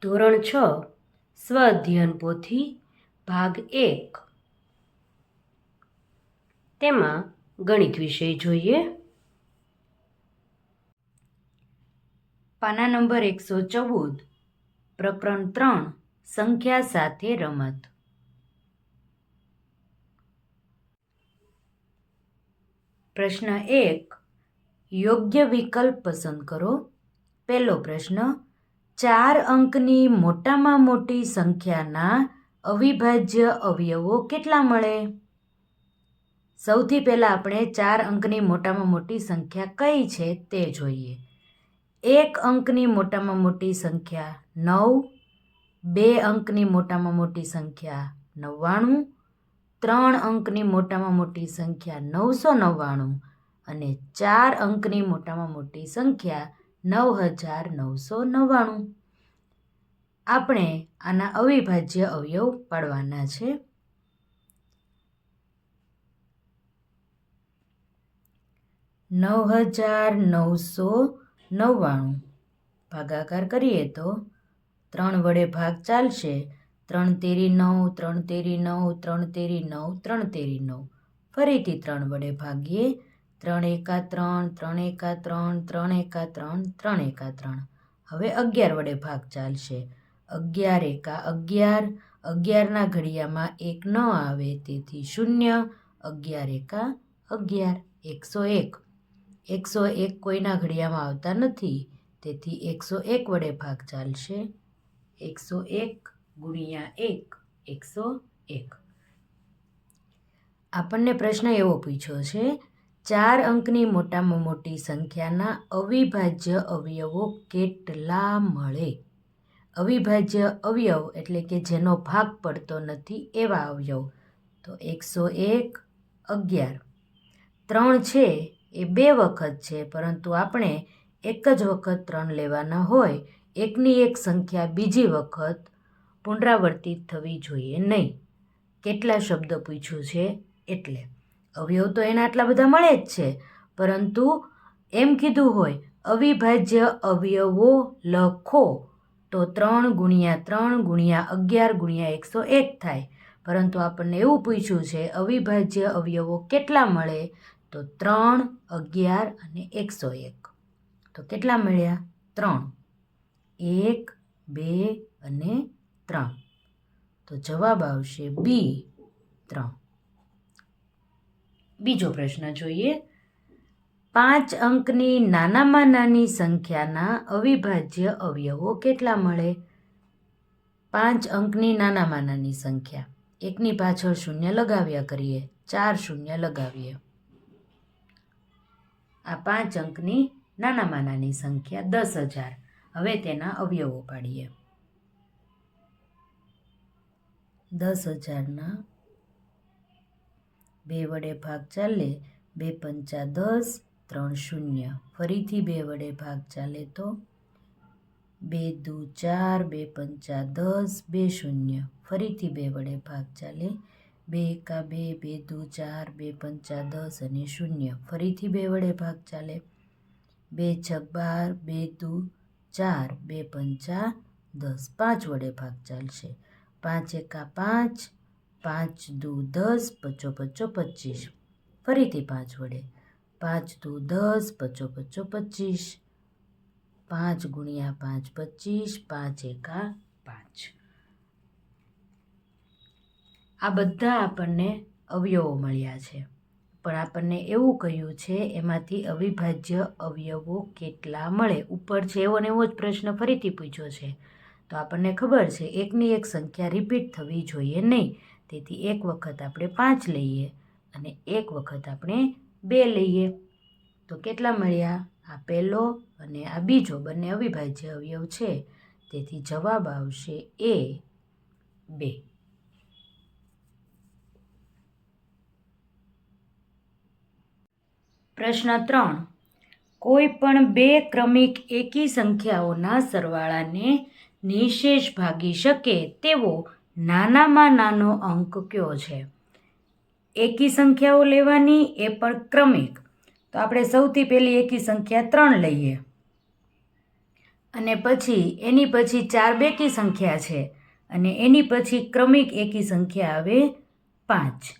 ધોરણ 6 સ્વઅધ્યયન પોથી ભાગ 1 તેમાં ગણિત વિષય જોઈએ. પાના નંબર 114 પ્રકરણ 3 સંખ્યા સાથે રમત. પ્રશ્ન 1 યોગ્ય વિકલ્પ પસંદ કરો. પહેલો પ્રશ્ન 4 અંકની મોટામાં મોટી સંખ્યાના અવિભાજ્ય અવયવો કેટલા મળે? સૌથી પહેલાં આપણે 4 અંકની મોટામાં મોટી સંખ્યા કઈ છે તે જોઈએ. 1 અંકની મોટામાં મોટી સંખ્યા 9, 2 અંકની મોટામાં મોટી સંખ્યા 99, 3 અંકની મોટામાં મોટી સંખ્યા 999 અને 4 અંકની મોટામાં મોટી સંખ્યા 9999. આપણે આના અવિભાજ્ય અવયવ પાડવાના છે. $9,999 ભાગાકાર કરીએ તો 3 વડે ભાગ ચાલશે. 3 તેરી 9, 3 તેરી 9, 3 તેરી 9, 3 તેરી 9. ફરીથી 3 વડે ભાગીએ. 3 એકા 3, 3 એકા 3, 3 એકા 3, 3 એકા 3. હવે 11 વડે ભાગ ચાલશે. 11 એકા 11, 11ના ઘડિયામાં 1 ન આવે તેથી 0. 11 એકા 11, 101. 101 કોઈના ઘડિયામાં આવતા નથી તેથી 101 વડે ભાગ ચાલશે. 101 ગુણ્યા 1, 101. આપણને પ્રશ્ન એવો પૂછ્યો છે 4 અંકની મોટામાં મોટી સંખ્યાના અવિભાજ્ય અવયવો કેટલા મળે? અવિભાજ્ય અવયવ એટલે કે જેનો ભાગ પડતો નથી એવા અવયવ. તો 101, 11. 3 છે એ 2 વખત છે પરંતુ આપણે એક જ વખત 3 લેવાના હોય. એકની એક સંખ્યા બીજી વખત પુનરાવર્તિત થવી જોઈએ નહીં. કેટલા શબ્દ પૂછ્યું છે એટલે અવયવ તો એના આટલા બધા મળે જ છે પરંતુ એમ કીધું હોય અવિભાજ્ય અવયવો લખો તો 3 ગુણ્યા 3 ગુણ્યા 11 ગુણ્યા 101 થાય. પરંતુ આપણને એવું પૂછ્યું છે અવિભાજ્ય અવયવો કેટલા મળે? તો 3, 11 અને 101. તો કેટલા મળ્યા? 3. 1, 2 અને 3. તો જવાબ આવશે બી 3. બીજો પ્રશ્ન જોઈએ. 5 અંકની નાનામાં નાની સંખ્યાના અવિભાજ્ય અવયવો કેટલા મળે? 5 અંકની નાનામાં નાની સંખ્યા. એકની પાછળ શૂન્ય લગાવ્યા કરીએ. 4 શૂન્ય લગાવીએ. આ 5 અંકની નાનામાં નાની સંખ્યા 10,000. હવે તેના અવયવો પાડીએ. 10,000ના 2 વડે ભાગ ચાલે. 2 પંચા 10, 3 શૂન્ય. ફરીથી 2 વડે ભાગ ચાલે તો 2 દુ 4, 2 પંચા 10, 2 શૂન્ય. ફરીથી 2 વડે ભાગ ચાલે. 2 એકા 2, 2 દુ 4, 2 પંચા 10 અને શૂન્ય. ફરીથી 2 વડે ભાગ ચાલે. 2 છગ 12, 2 દુ 4, 2 પંચા 10. 5 વડે ભાગ ચાલશે. 5 એકા 5, 5 દુ 10, પચો પચો 25. ફરીથી 5 વડે. 5 દુ 10, પચો પચો 25. 5 ગુણ્યા 5, 25. 5 એકા 5. આ બધા આપણને અવયવો મળ્યા છે પણ આપણને એવું કહ્યું છે એમાંથી અવિભાજ્ય અવયવો કેટલા મળે. ઉપર છે એવો ને એવો જ પ્રશ્ન ફરીથી પૂછ્યો છે તો આપણને ખબર છે એકની એક સંખ્યા રિપીટ થવી જોઈએ નહીં. તેથી એક વખત આપણે 5 લઈએ અને એક વખત આપણે 2 લઈએ. તો કેટલા મળ્યા? આ પહેલો અને આ બીજો બંને અવિભાજ્ય અવયવ છે તેથી જવાબ આવશે એ 2. પ્રશ્ન 3 કોઈ પણ 2 ક્રમિક એકી સંખ્યાઓના સરવાળાને નિશેષ ભાગી શકે તેવો નાનામાં નાનો અંક કયો છે? એકી સંખ્યાઓ લેવાની એ પણ ક્રમિક. તો આપણે સૌથી પહેલી એકી સંખ્યા 3 લઈએ. અને પછી એની પછી 4 બેકી સંખ્યા છે અને એની પછી ક્રમિક એકી સંખ્યા આવે 5.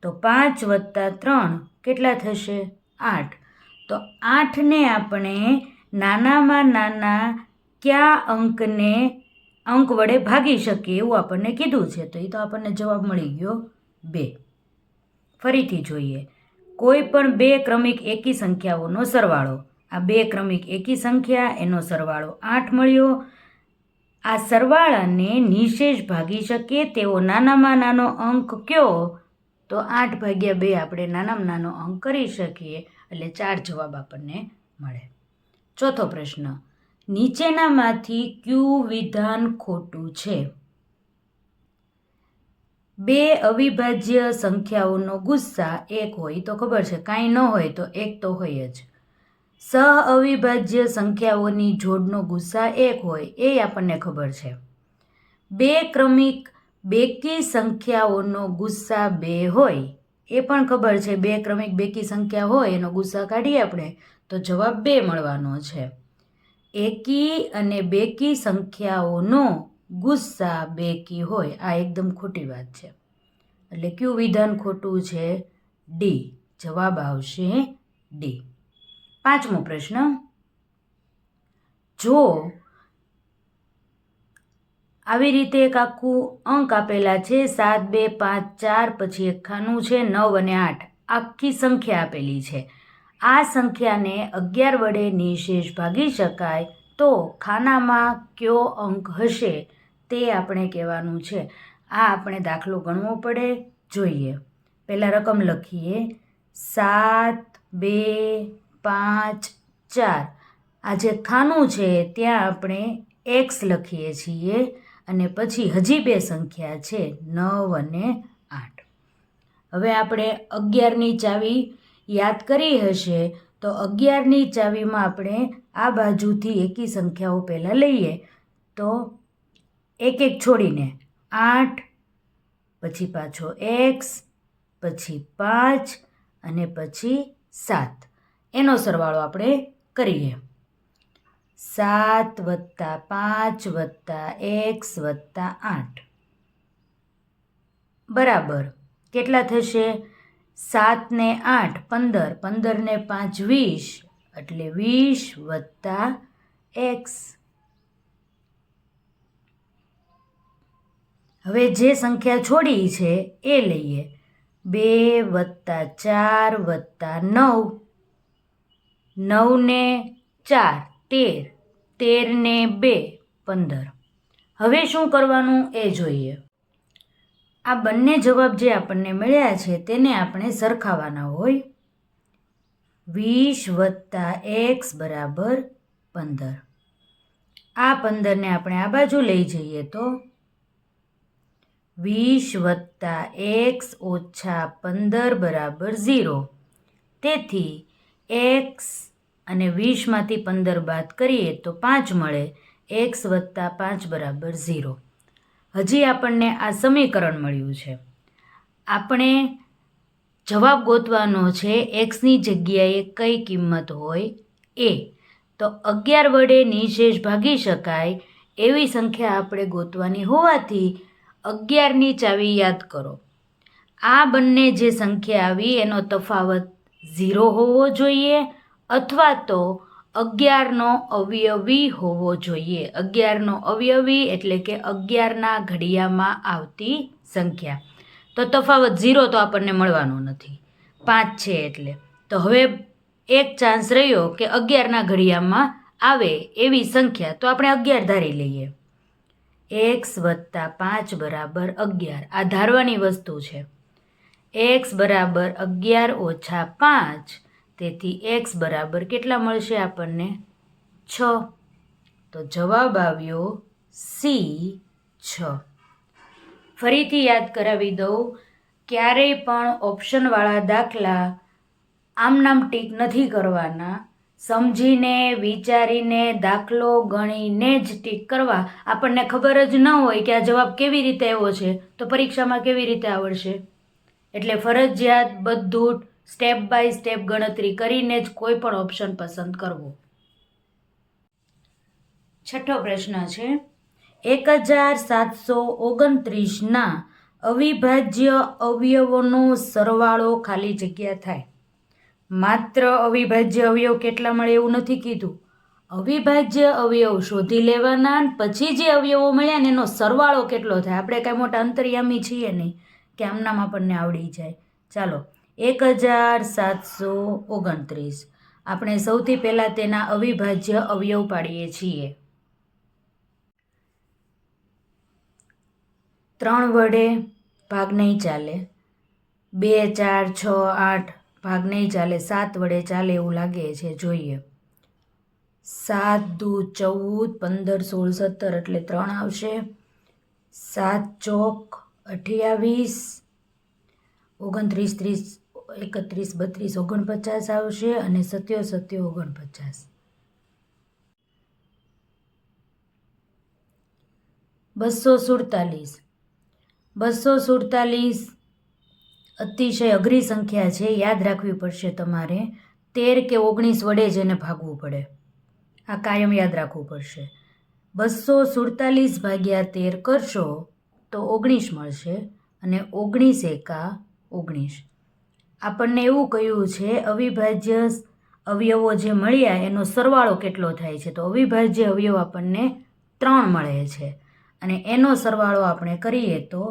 તો 5 વત્તા 3 કેટલા થશે? 8. તો 8ને આપણે નાનામાં નાના કયા અંક વડે ભાગી શકીએ એવું આપણને કીધું છે. તો એ તો આપણને જવાબ મળી ગયો 2. ફરીથી જોઈએ, કોઈ પણ 2 ક્રમિક એકી સંખ્યાઓનો સરવાળો. આ 2 ક્રમિક એકી સંખ્યા, એનો સરવાળો 8 મળ્યો. આ સરવાળાને નિશેષ ભાગી શકે તેવો નાનામાં નાનો અંક કયો? તો 8/2 આપણે નાનામાં નાનો અંક કરી શકીએ, એટલે 4 જવાબ આપણને મળે. ચોથો પ્રશ્ન, નીચેનામાંથી કયું વિધાન ખોટું છે? 2 અવિભાજ્ય સંખ્યાઓનો ગુસ્સા 1 હોય તો ખબર છે, કાંઈ ન હોય તો 1 તો હોય જ. સહ અવિભાજ્ય સંખ્યાઓની જોડનો ગુસ્સા 1 હોય એ આપણને ખબર છે. 2 ક્રમિક બેકી સંખ્યાઓનો ગુસ્સા 2 હોય એ પણ ખબર છે. 2 ક્રમિક બેકી સંખ્યા હોય એનો ગુસ્સા કાઢીએ આપણે તો જવાબ 2 મળવાનો છે. એકી અને બેકી સંખ્યાઓનો ગુસ્સા બેકી હોય, આ એકદમ ખોટી વાત છે. એટલે કયું વિધાન ખોટું છે? ડી. જવાબ આવશે ડી. પાંચમો પ્રશ્ન, જો આવી રીતે એક આખું અંક આપેલા છે 7, 2, 5, 4, પછી એક ખાનું છે 9 અને 8, આખી સંખ્યા આપેલી છે. આ સંખ્યાને 11 વડે નિશેષ ભાગી શકાય તો ખાનામાં કયો અંક હશે તે આપણે કહેવાનું છે. આ આપણે દાખલો ગણવો પડે. જોઈએ, પહેલાં રકમ લખીએ. 7, 2, 5, 4. આ જે ખાનું છે ત્યાં આપણે x લખીએ છીએ અને પછી હજી 2 સંખ્યા છે 9 અને 8. હવે આપણે 11ની ચાવી યાદ કરી હશે તો 11ની ચાવીમાં આપણે આ બાજુથી એકી સંખ્યાઓ પહેલાં લઈએ તો એક છોડીને 8, પછી પાછો x, પછી 5 અને પછી 7. એનો સરવાળો આપણે કરીએ. 7 + 5 + x + 8 બરાબર કેટલા થશે? 7 ને 8 15, 15 ને 5 20, એટલે 20 + x. હવે જે સંખ્યા છોડી છે એ લઈએ. 2 + 4 + 9, 9 ને 4 13, 13 ને 2 15. હવે શું કરવાનું એ જોઈએ. આ બંને જવાબ જે આપણને મળ્યા છે તેને આપણે સરખાવવાના હોય. 20 + x = 15. આ 15ને આપણે આ બાજુ લઈ જઈએ તો 20 + x - 15 = 0. તેથી x અને 20માંથી 15 બાદ કરીએ તો 5 મળે. x + 5 = 0. હજી આપણને આ સમીકરણ મળ્યું છે. આપણે જવાબ ગોતવાનો છે એક્સની જગ્યાએ કઈ કિંમત હોય એ. તો 11 વડે નિશેષ ભાગી શકાય એવી સંખ્યા આપણે ગોતવાની હોવાથી 11ની ચાવી યાદ કરો. આ બંને જે સંખ્યા આવી એનો તફાવત 0 હોવો જોઈએ અથવા તો 11નો અવયવી હોવો જોઈએ. 11નો અવયવી એટલે કે 11ના ઘડિયામાં આવતી સંખ્યા. તો તફાવત 0 તો આપણને મળવાનો નથી, 5 છે એટલે. તો હવે એક ચાન્સ રહ્યો કે 11ના ઘડિયામાં આવે એવી સંખ્યા, તો આપણે 11 ધારી લઈએ. x + 5 = 11. આ ધારવાની વસ્તુ છે. x = 11 - 5, તેથી x બરાબર કેટલા મળશે આપણને? 6. તો જવાબ આવ્યો સી 6. ફરીથી યાદ કરાવી દઉં, ક્યારેય પણ ઓપ્શનવાળા દાખલા આમનામ ટીક નથી કરવાના. સમજીને વિચારીને દાખલો ગણીને જ ટીક કરવા. આપણને ખબર જ ન હોય કે આ જવાબ કેવી રીતે આવ્યો છે તો પરીક્ષામાં કેવી રીતે આવડશે. એટલે ફરજિયાત બધું સ્ટેપ બાય સ્ટેપ ગણતરી કરીને જ કોઈ પણ ઓપ્શન પસંદ કરવો. છઠ્ઠો પ્રશ્ન છે 1729ના અવિભાજ્ય અવયવોનો સરવાળો ખાલી જગ્યા થાય. માત્ર અવિભાજ્ય અવયવ કેટલા મળે એવું નથી કીધું. અવિભાજ્ય અવયવ શોધી લેવાના, પછી જે અવયવો મળ્યા ને એનો સરવાળો કેટલો થાય. આપણે કાંઈ મોટા અંતર્યામી છીએ નહીં કે આમનામ આપણને આવડી જાય. ચાલો 1729 આપણે સૌથી પહેલાં તેના અવિભાજ્ય અવયવ પાડીએ છીએ. 3 વડે ભાગ નહીં ચાલે, 2, 4, 6, 8 ભાગ નહીં ચાલે, 7 વડે ચાલે એવું લાગે છે. જોઈએ 7 દુ 14, 15, 16, 17 એટલે 3 આવશે. 7 ચોક 28, 29, 30, 31, 32, 49 આવશે અને 7, 7, 49. 247 અતિશય અઘરી સંખ્યા છે, યાદ રાખવી પડશે તમારે. 13 કે 19 વડે જ એને ભાગવું પડે, આ કાયમ યાદ રાખવું પડશે. 247 ભાગ્યા 13 કરશો તો 19 મળશે અને 19 એકા 19. આપણને એવું કહ્યું છે અવિભાજ્ય અવયવો જે મળ્યા એનો સરવાળો કેટલો થાય છે, તો અવિભાજ્ય અવયવ આપણને 3 મળે છે અને એનો સરવાળો આપણે કરીએ તો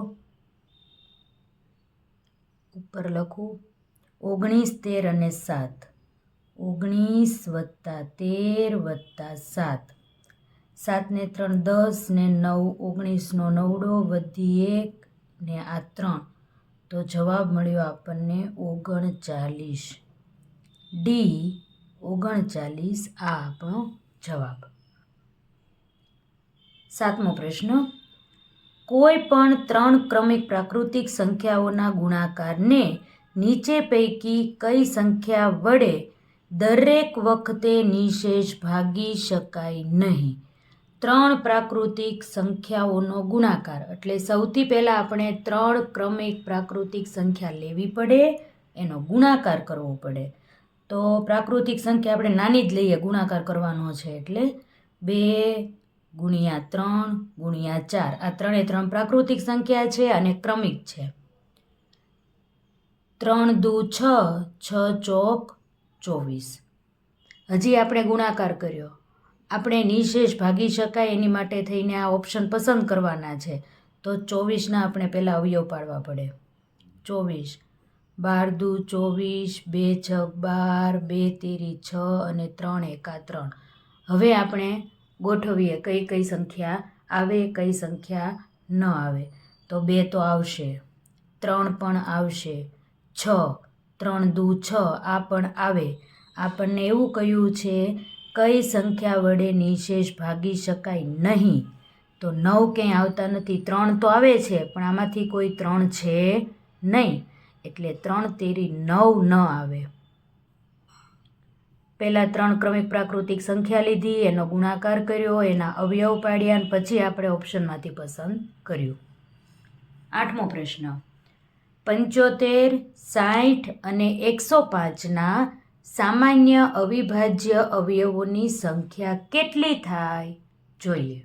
ઉપર લખું 19, 13 અને 7, 19 વત્તા 13 વત્તા 7, 7 ને 3 10 ને 9 19નો 9ડો વધી 1 ને આ 3, તો જવાબ મળ્યો આપણને 39. ડી 39 આ આપણો જવાબ. 7મો પ્રશ્ન કોઈ પણ 3 ક્રમિક પ્રાકૃતિક સંખ્યાઓના ગુણાકારને નીચે પૈકી કઈ સંખ્યા વડે દરેક વખતે નિશેષ ભાગી શકાય નહીં. 3 પ્રાકૃતિક સંખ્યાઓનો ગુણાકાર એટલે સૌથી પહેલાં આપણે 3 ક્રમિક પ્રાકૃતિક સંખ્યા લેવી પડે, એનો ગુણાકાર કરવો પડે. તો પ્રાકૃતિક સંખ્યા આપણે નાની જ લઈએ, ગુણાકાર કરવાનો છે એટલે 2 ગુણ્યા 3 ગુણ્યા 4. આ 3 3 પ્રાકૃતિક સંખ્યા છે અને ક્રમિક છે. 3 દુ 6, 6 ચોક 24. હજી આપણે ગુણાકાર કર્યો, આપણે નિશેષ ભાગી શકાય એની માટે થઈને આ ઓપ્શન પસંદ કરવાના છે. તો 24ના આપણે પહેલાં અવયવ પાડવા પડે. 24, 12 દુ 24, 2 6 12, 2 તેરી 6 અને 3 એકા 3. હવે આપણે ગોઠવીએ કઈ કઈ સંખ્યા આવે, કઈ સંખ્યા ન આવે. તો 2 તો આવશે, 3 પણ આવશે, 6, 3 દુ 6 આ પણ આવે. આપણને એવું કહ્યું છે કઈ સંખ્યા વડે નિશેષ ભાગી શકાય નહીં, તો 9 ક્યાંય આવતા નથી. 3 તો આવે છે પણ આમાંથી કોઈ 3 છે નહીં, એટલે 3 તેરી 9 ન આવે. પહેલાં 3 ક્રમિક પ્રાકૃતિક સંખ્યા લીધી, એનો ગુણાકાર કર્યો, એના અવયવ પાડ્યા અને પછી આપણે ઓપ્શનમાંથી પસંદ કર્યું. 8મો પ્રશ્ન 75, 60 અને 105ના સામાન્ય અવિભાજ્ય અવયવોની સંખ્યા કેટલી થાય? જોઈએ.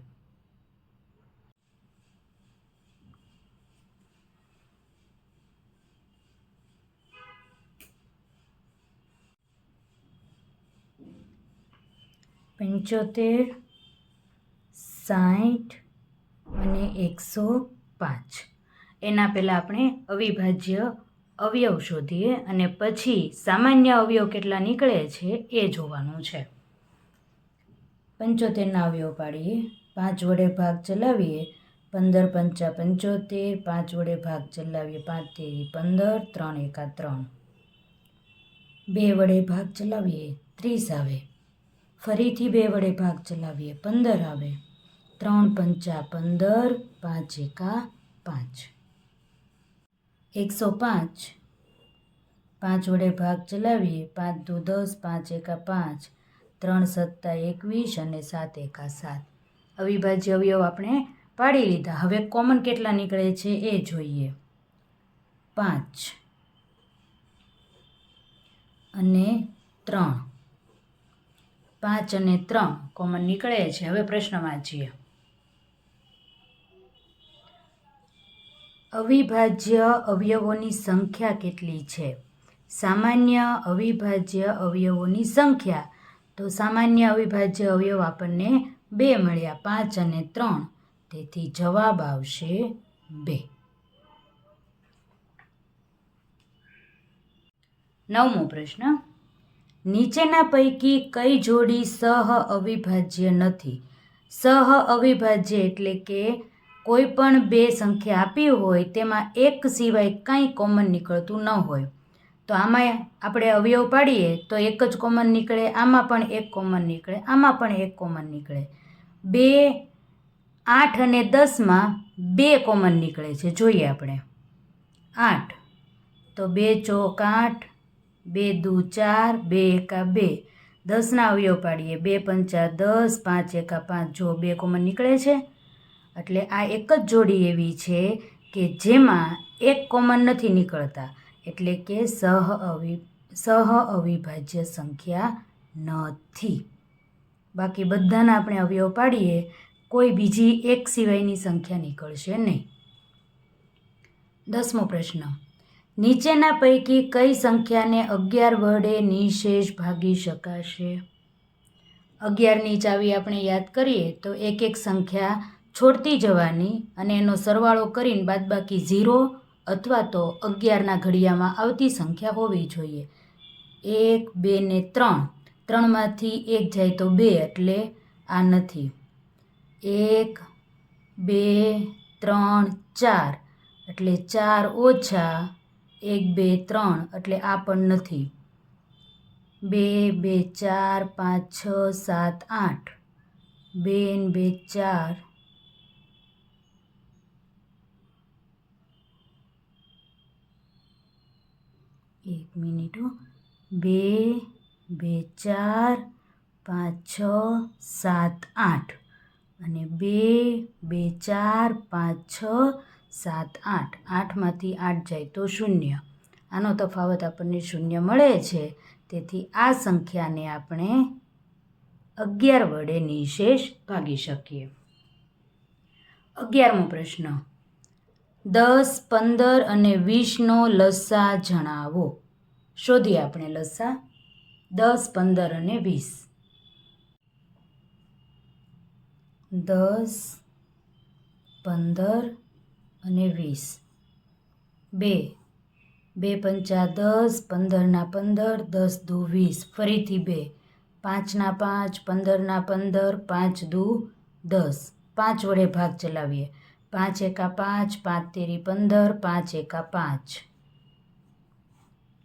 પંચોતેર, 60 અને 105 એના પહેલાં આપણે અવિભાજ્ય અવયવ શોધીએ અને પછી સામાન્ય અવયવ કેટલા નીકળે છે એ જોવાનું છે. 75ના અવયવ પાડીએ, 5 વડે ભાગ ચલાવીએ, 15 પંચા 75, 5 વડે ભાગ ચલાવીએ, 5 તેરી 15, 3 એકા 3. 2 વડે ભાગ ચલાવીએ 30 આવે, ફરીથી 2 વડે ભાગ ચલાવીએ 15 આવે, 3 પંચા 15, 5 એકા 5. 105, 5 વડે ભાગ ચલાવીએ, 5 દુ 10, 5 એકા 5, 3 સત્તા 21 અને 7 એકા 7. અવિભાજ્ય અવયવ આપણે પાડી લીધા. હવે કોમન કેટલા નીકળે છે એ જોઈએ. 5 અને 3, 5 અને 3 કોમન નીકળે છે. હવે પ્રશ્ન વાંચીએ. અવિભાજ્ય અવયવોની સંખ્યા કેટલી છે? સામાન્ય અવિભાજ્ય અવયવોની સંખ્યા. તો સામાન્ય અવિભાજ્ય અવયવ આપણને 2 મળ્યા, 5 અને 3. તેથી જવાબ આવશે 2. 9મો પ્રશ્ન. નીચેના પૈકી કઈ જોડી સહ અવિભાજ્ય નથી? સહ અવિભાજ્ય એટલે કે કોઈ પણ 2 સંખ્યા આપી હોય તેમાં એક સિવાય કંઈ કોમન નીકળતું ન હોય. તો આમાં આપણે અવયવ પાડીએ તો એક જ કોમન નીકળે, આમાં પણ એક કોમન નીકળે, આમાં પણ એક કોમન નીકળે. 2, 8 અને 10માં 2 કોમન નીકળે છે. જોઈએ આપણે. 8 તો 2 ચોક 8, 2 દુ 4, 2 એકા 2. 10ના અવયવ પાડીએ, 2 પંચા 10, 5 એકા 5. જો 2 કોમન નીકળે છે. એટલે આ એક જ જોડી એવી છે કે જેમાં એક કોમન નથી નીકળતા, એટલે કે સહ અવિભાજ્ય સંખ્યા નથી. બાકી બધાના આપણે અવયવ પાડીએ, કોઈ બીજી એક સિવાયની સંખ્યા નીકળશે નહીં. 10મો પ્રશ્ન. નીચેના પૈકી કઈ સંખ્યાને 11 વડે નિઃશેષ ભાગી શકાશે? 11ની ચાવી આપણે યાદ કરીએ તો એક એક સંખ્યા છોડતી જવાની અને એનો સરવાળો કરીને બાદબાકી 0 અથવા તો 11ના ઘડિયામાં આવતી સંખ્યા હોવી જોઈએ. 1, 2 ને 3. 3માંથી 1 જાય તો 2, એટલે આ નથી. 1, 2, 3, 4, એટલે 4 ઓછા 1, 2, 3, એટલે આ પણ નથી. 2, 2, 4, 5, 6, 7, 8. 2 ને 2, 4. 1 મિનિટ. 2, 2, 4, 5, 6, 7, 8. અને 2, 2, 4, 5, 6, 7, 8. 8માંથી 8 જાય તો 0. આનો તફાવત આપણને 0 મળે છે. તેથી આ સંખ્યાને આપણે 11 વડે નિઃશેષ ભાગી શકીએ. 11મો પ્રશ્ન. 10, 15 અને 20નો લસા જણાવો. શોધીએ આપણે લસા. 10, 15 અને 20. 10, 15 અને 20. 2, 2 પંચા 10, 15ના 15, 10 દુ 20. ફરીથી 2, 5ના 5, 15ના 15, 5 દુ 10. 5 વડે ભાગ ચલાવીએ. 5 એકા 5, 5 તેરી 15, 5 એકા 5.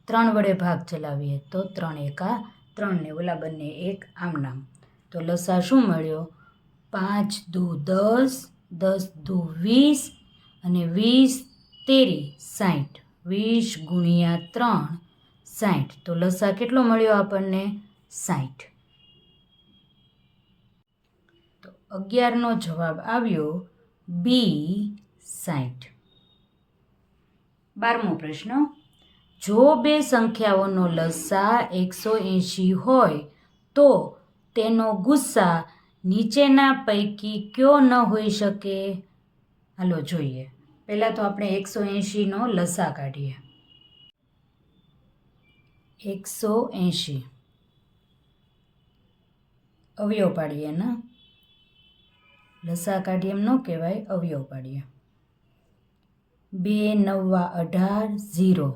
3 વડે ભાગ ચલાવીએ તો 3 એકા 3 ને ઓલા બંને એક આમ નામ. તો લસા શું મળ્યો? 5 દુ 10, 10 દુ 20 અને 20 તેરી 60. 20 ગુણ્યા 3, 60. તો લસા કેટલો મળ્યો આપણને? 60. તો 11નો જવાબ આવ્યો બી 60. 12મો પ્રશ્ન. જો 2 સંખ્યાઓનો લસા 180 હોય તો તેનો ગુસ્સા નીચેના પૈકી કયો ન હોઈ શકે? હાલો જોઈએ. પહેલાં તો આપણે 180નો લસા કાઢીએ. 180 અવયવ પાડીએ ને. લસા કાઢીએ એમ ન કહેવાય, અવયવ પાડીએ. 2 9 18, 0.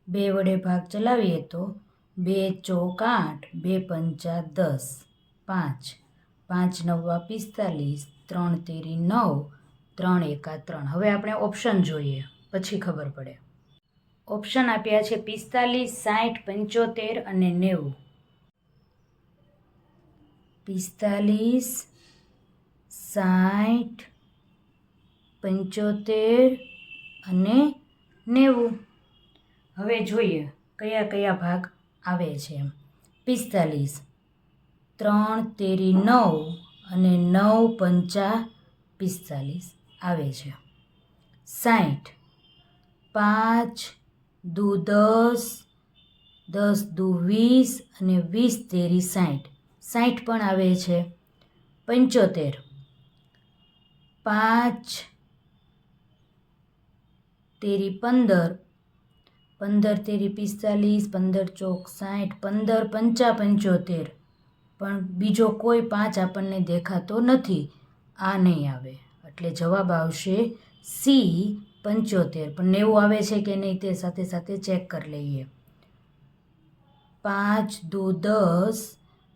2 વડે ભાગ ચલાવીએ તો 2 ચોક 8, 2 પંચા 10, 5. 5 9 45, 3 તેરી 9, 3 એકા 3. હવે આપણે ઓપ્શન જોઈએ પછી ખબર પડે. ઓપ્શન આપ્યા છે 45, 60, 75 અને 90. 45, 60, 75 અને 90. હવે જોઈએ કયા કયા ભાગ આવે છે. 45, 3 તેરી 9 અને 9 પંચા 45 આવે છે. 60, 5 દુ 10, 10 દુ 20 અને 20 તેરી 60, 60 પણ આવે છે. 75, 5 તેરી 15, 15 તેરી 45, 15 ચોક 60, 15 પંચા 75, પણ બીજો કોઈ 5 આપણને દેખાતો નથી, આ નહીં આવે. એટલે જવાબ આવશે સી 75. પણ 90 આવે છે કે નહીં તે સાથે સાથે ચેક કરી લઈએ. 5 દુ 10,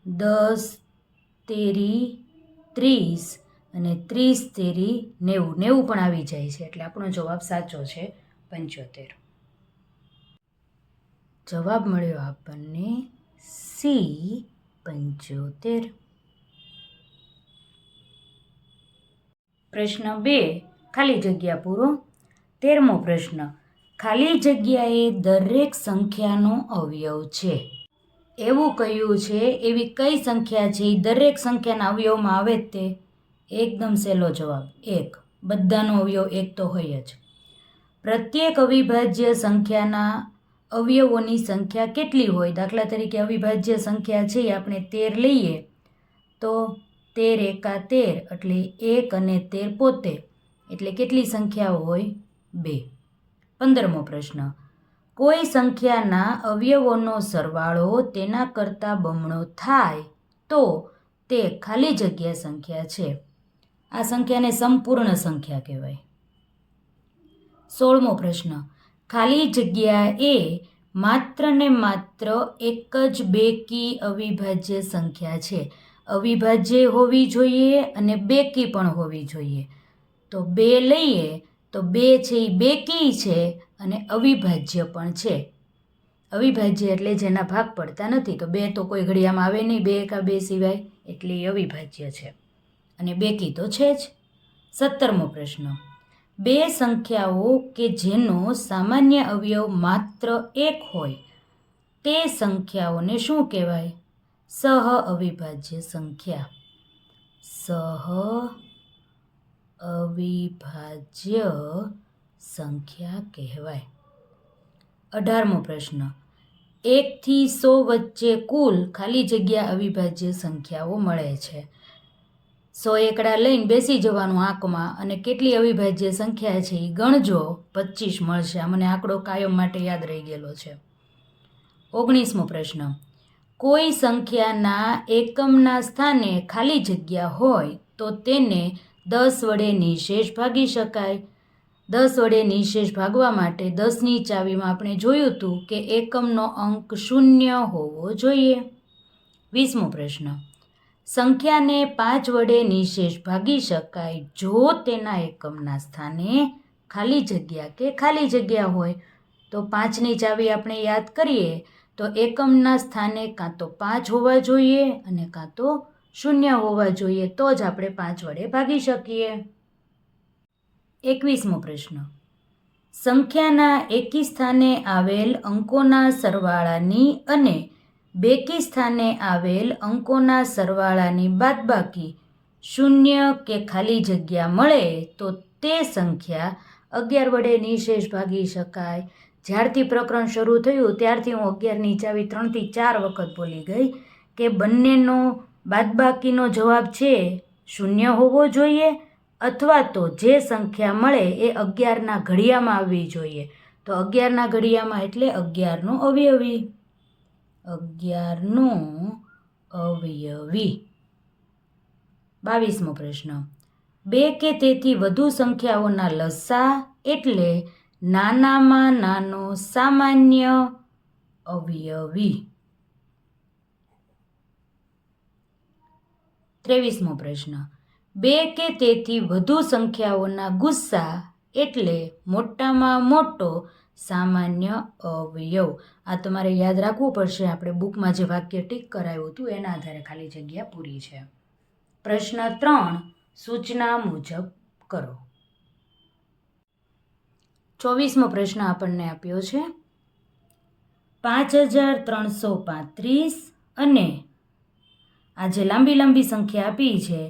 10 તેરી 30 અને 30 તેરી 90, 90 પણ આવી જાય છે. એટલે આપણો જવાબ સાચો છે 75. જવાબ મળ્યો આપણને સી 75. પ્રશ્ન 2, ખાલી જગ્યા પૂરો. 13મો પ્રશ્ન, ખાલી જગ્યાએ દરેક સંખ્યાનો અવયવ છે એવું કહ્યું છે. એવી કઈ સંખ્યા છે એ દરેક સંખ્યાના અવયવમાં આવે જ તે? એકદમ સહેલો જવાબ 1. બધાનો અવયવ 1 તો હોય જ. પ્રત્યેક અવિભાજ્ય સંખ્યાના અવયવોની સંખ્યા કેટલી હોય? દાખલા તરીકે અવિભાજ્ય સંખ્યા છે આપણે 13 લઈએ તો 13 એકા 13 એટલે 1 અને 13 પોતે, એટલે કેટલી સંખ્યાઓ હોય? 2. 15મો પ્રશ્ન, કોઈ સંખ્યાના અવયવોનો સરવાળો તેના કરતાં બમણો થાય તો તે ખાલી જગ્યા સંખ્યા છે. આ સંખ્યાને સંપૂર્ણ સંખ્યા કહેવાય. 16મો પ્રશ્ન, ખાલી જગ્યા એ માત્ર ને માત્ર એક જ બેકી અવિભાજ્ય સંખ્યા છે. અવિભાજ્ય હોવી જોઈએ અને બેકી પણ હોવી જોઈએ. તો 2 લઈએ તો 2 છે એ બેકી છે અને અવિભાજ્ય પણ છે. અવિભાજ્ય એટલે જેના ભાગ પડતા નથી. તો 2 તો કોઈ ઘડિયામાં આવે નહીં, 2 એકા 2 સિવાય, એટલે એ અવિભાજ્ય છે અને બેકી તો છે જ. 17મો પ્રશ્ન, 2 સંખ્યાઓ કે જેનો સામાન્ય અવયવ માત્ર 1 હોય તે સંખ્યાઓને શું કહેવાય? સહ અવિભાજ્ય સંખ્યા. સહ અવિભાજ્ય સંખ્યા કહેવાય. 18મો પ્રશ્ન, 1 થી 100 વચ્ચે કુલ ખાલી જગ્યા અવિભાજ્ય સંખ્યાઓ મળે છે. 100 એકડા લઈને બેસી જવાનું આંકમાં અને કેટલી અવિભાજ્ય સંખ્યા છે એ ગણજો, 25 મળશે. આ મને આંકડો કાયમ માટે યાદ રહી ગયેલો છે. 19મો પ્રશ્ન, કોઈ સંખ્યાના એકમના સ્થાને ખાલી જગ્યા હોય તો તેને 10 વડે નિશેષ ભાગી શકાય. 10 વડે નિશેષ ભાગવા માટે 10ની ચાવીમાં આપણે જોયું હતું કે એકમનો અંક 0 હોવો જોઈએ. 20મો પ્રશ્ન, સંખ્યાને 5 વડે નિશેષ ભાગી શકાય જો તેના એકમના સ્થાને ખાલી જગ્યા કે ખાલી જગ્યા હોય. તો 5ની ચાવી આપણે યાદ કરીએ તો એકમના સ્થાને કાં તો 5 હોવા જોઈએ અને કાં તો 0 હોવા જોઈએ, તો જ આપણે 5 વડે ભાગી શકીએ. 21મો પ્રશ્ન, સંખ્યાના એકી સ્થાને આવેલ અંકોના સરવાળાની અને બેકી સ્થાને આવેલ અંકોના સરવાળાની બાદબાકી 0 કે ખાલી જગ્યા મળે તો તે સંખ્યા 11 વડે નિશેષ ભાગી શકાય. જ્યારથી પ્રકરણ શરૂ થયું ત્યારથી હું 11ની ચાવી 3 થી 4 વખત બોલી ગઈ કે બંનેનો બાદબાકીનો જવાબ છે 0 હોવો જોઈએ અથવા તો જે સંખ્યા મળે એ 11ના ઘડિયામાં આવવી જોઈએ. તો 11ના ઘડિયામાં એટલે 11નો અવયવી. 11નો અવયવી. 22મો પ્રશ્ન, 2 કે તેથી વધુ સંખ્યાઓના લસા એટલે નાનામાં નાનો સામાન્ય અવયવી. 23મો પ્રશ્ન, 2 કે તેથી વધુ સંખ્યાઓના ગુસ્સા એટલે મોટામાં મોટો સામાન્ય અવયવ. આ તમારે યાદ રાખવું પડશે. આપણે બુકમાં જે વાક્ય ટીક કરાયું હતું એના આધારે ખાલી જગ્યા પૂરી છે. પ્રશ્ન 3, સૂચના મુજબ કરો. 24મો પ્રશ્ન આપણને આપ્યો છે 5335 અને આ જે લાંબી લાંબી સંખ્યા આપી છે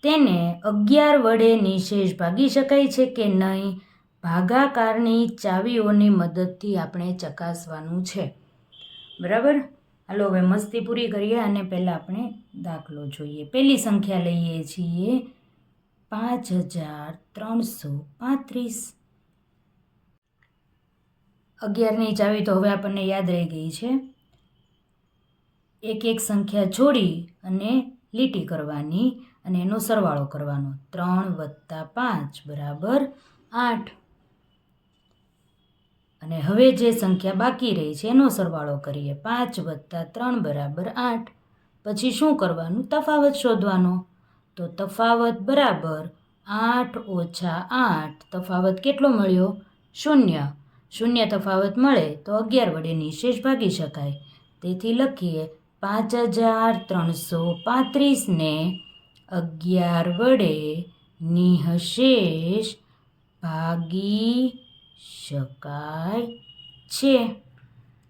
તેને 11 વડે નિશેષ ભાગી શકાય છે કે નહીં? ભાગાકારની ચાવીઓની મદદથી આપણે ચકાસવાનું છે. બરાબર. હાલો હવે મસ્તી પૂરી કરીએ અને પહેલાં આપણે દાખલો જોઈએ. પહેલી સંખ્યા લઈએ છીએ 5335. 11ની ચાવી તો હવે આપણને યાદ રહી ગઈ છે. એક એક સંખ્યા છોડી અને લીટી કરવાની અને એનો સરવાળો કરવાનો. 3 + 5 = 8. અને હવે જે સંખ્યા બાકી રહી છે એનો સરવાળો કરીએ. 5 + 3 = 8. પછી શું કરવાનું? તફાવત શોધવાનો. તો તફાવત બરાબર 8 - 8. તફાવત કેટલો મળ્યો? 0. 0 તફાવત મળે તો 11 વડે નિશેષ ભાગી શકાય. તેથી લખીએ 5335 ને 11 વડે નિઃશેષ ભાગી શકાય છે.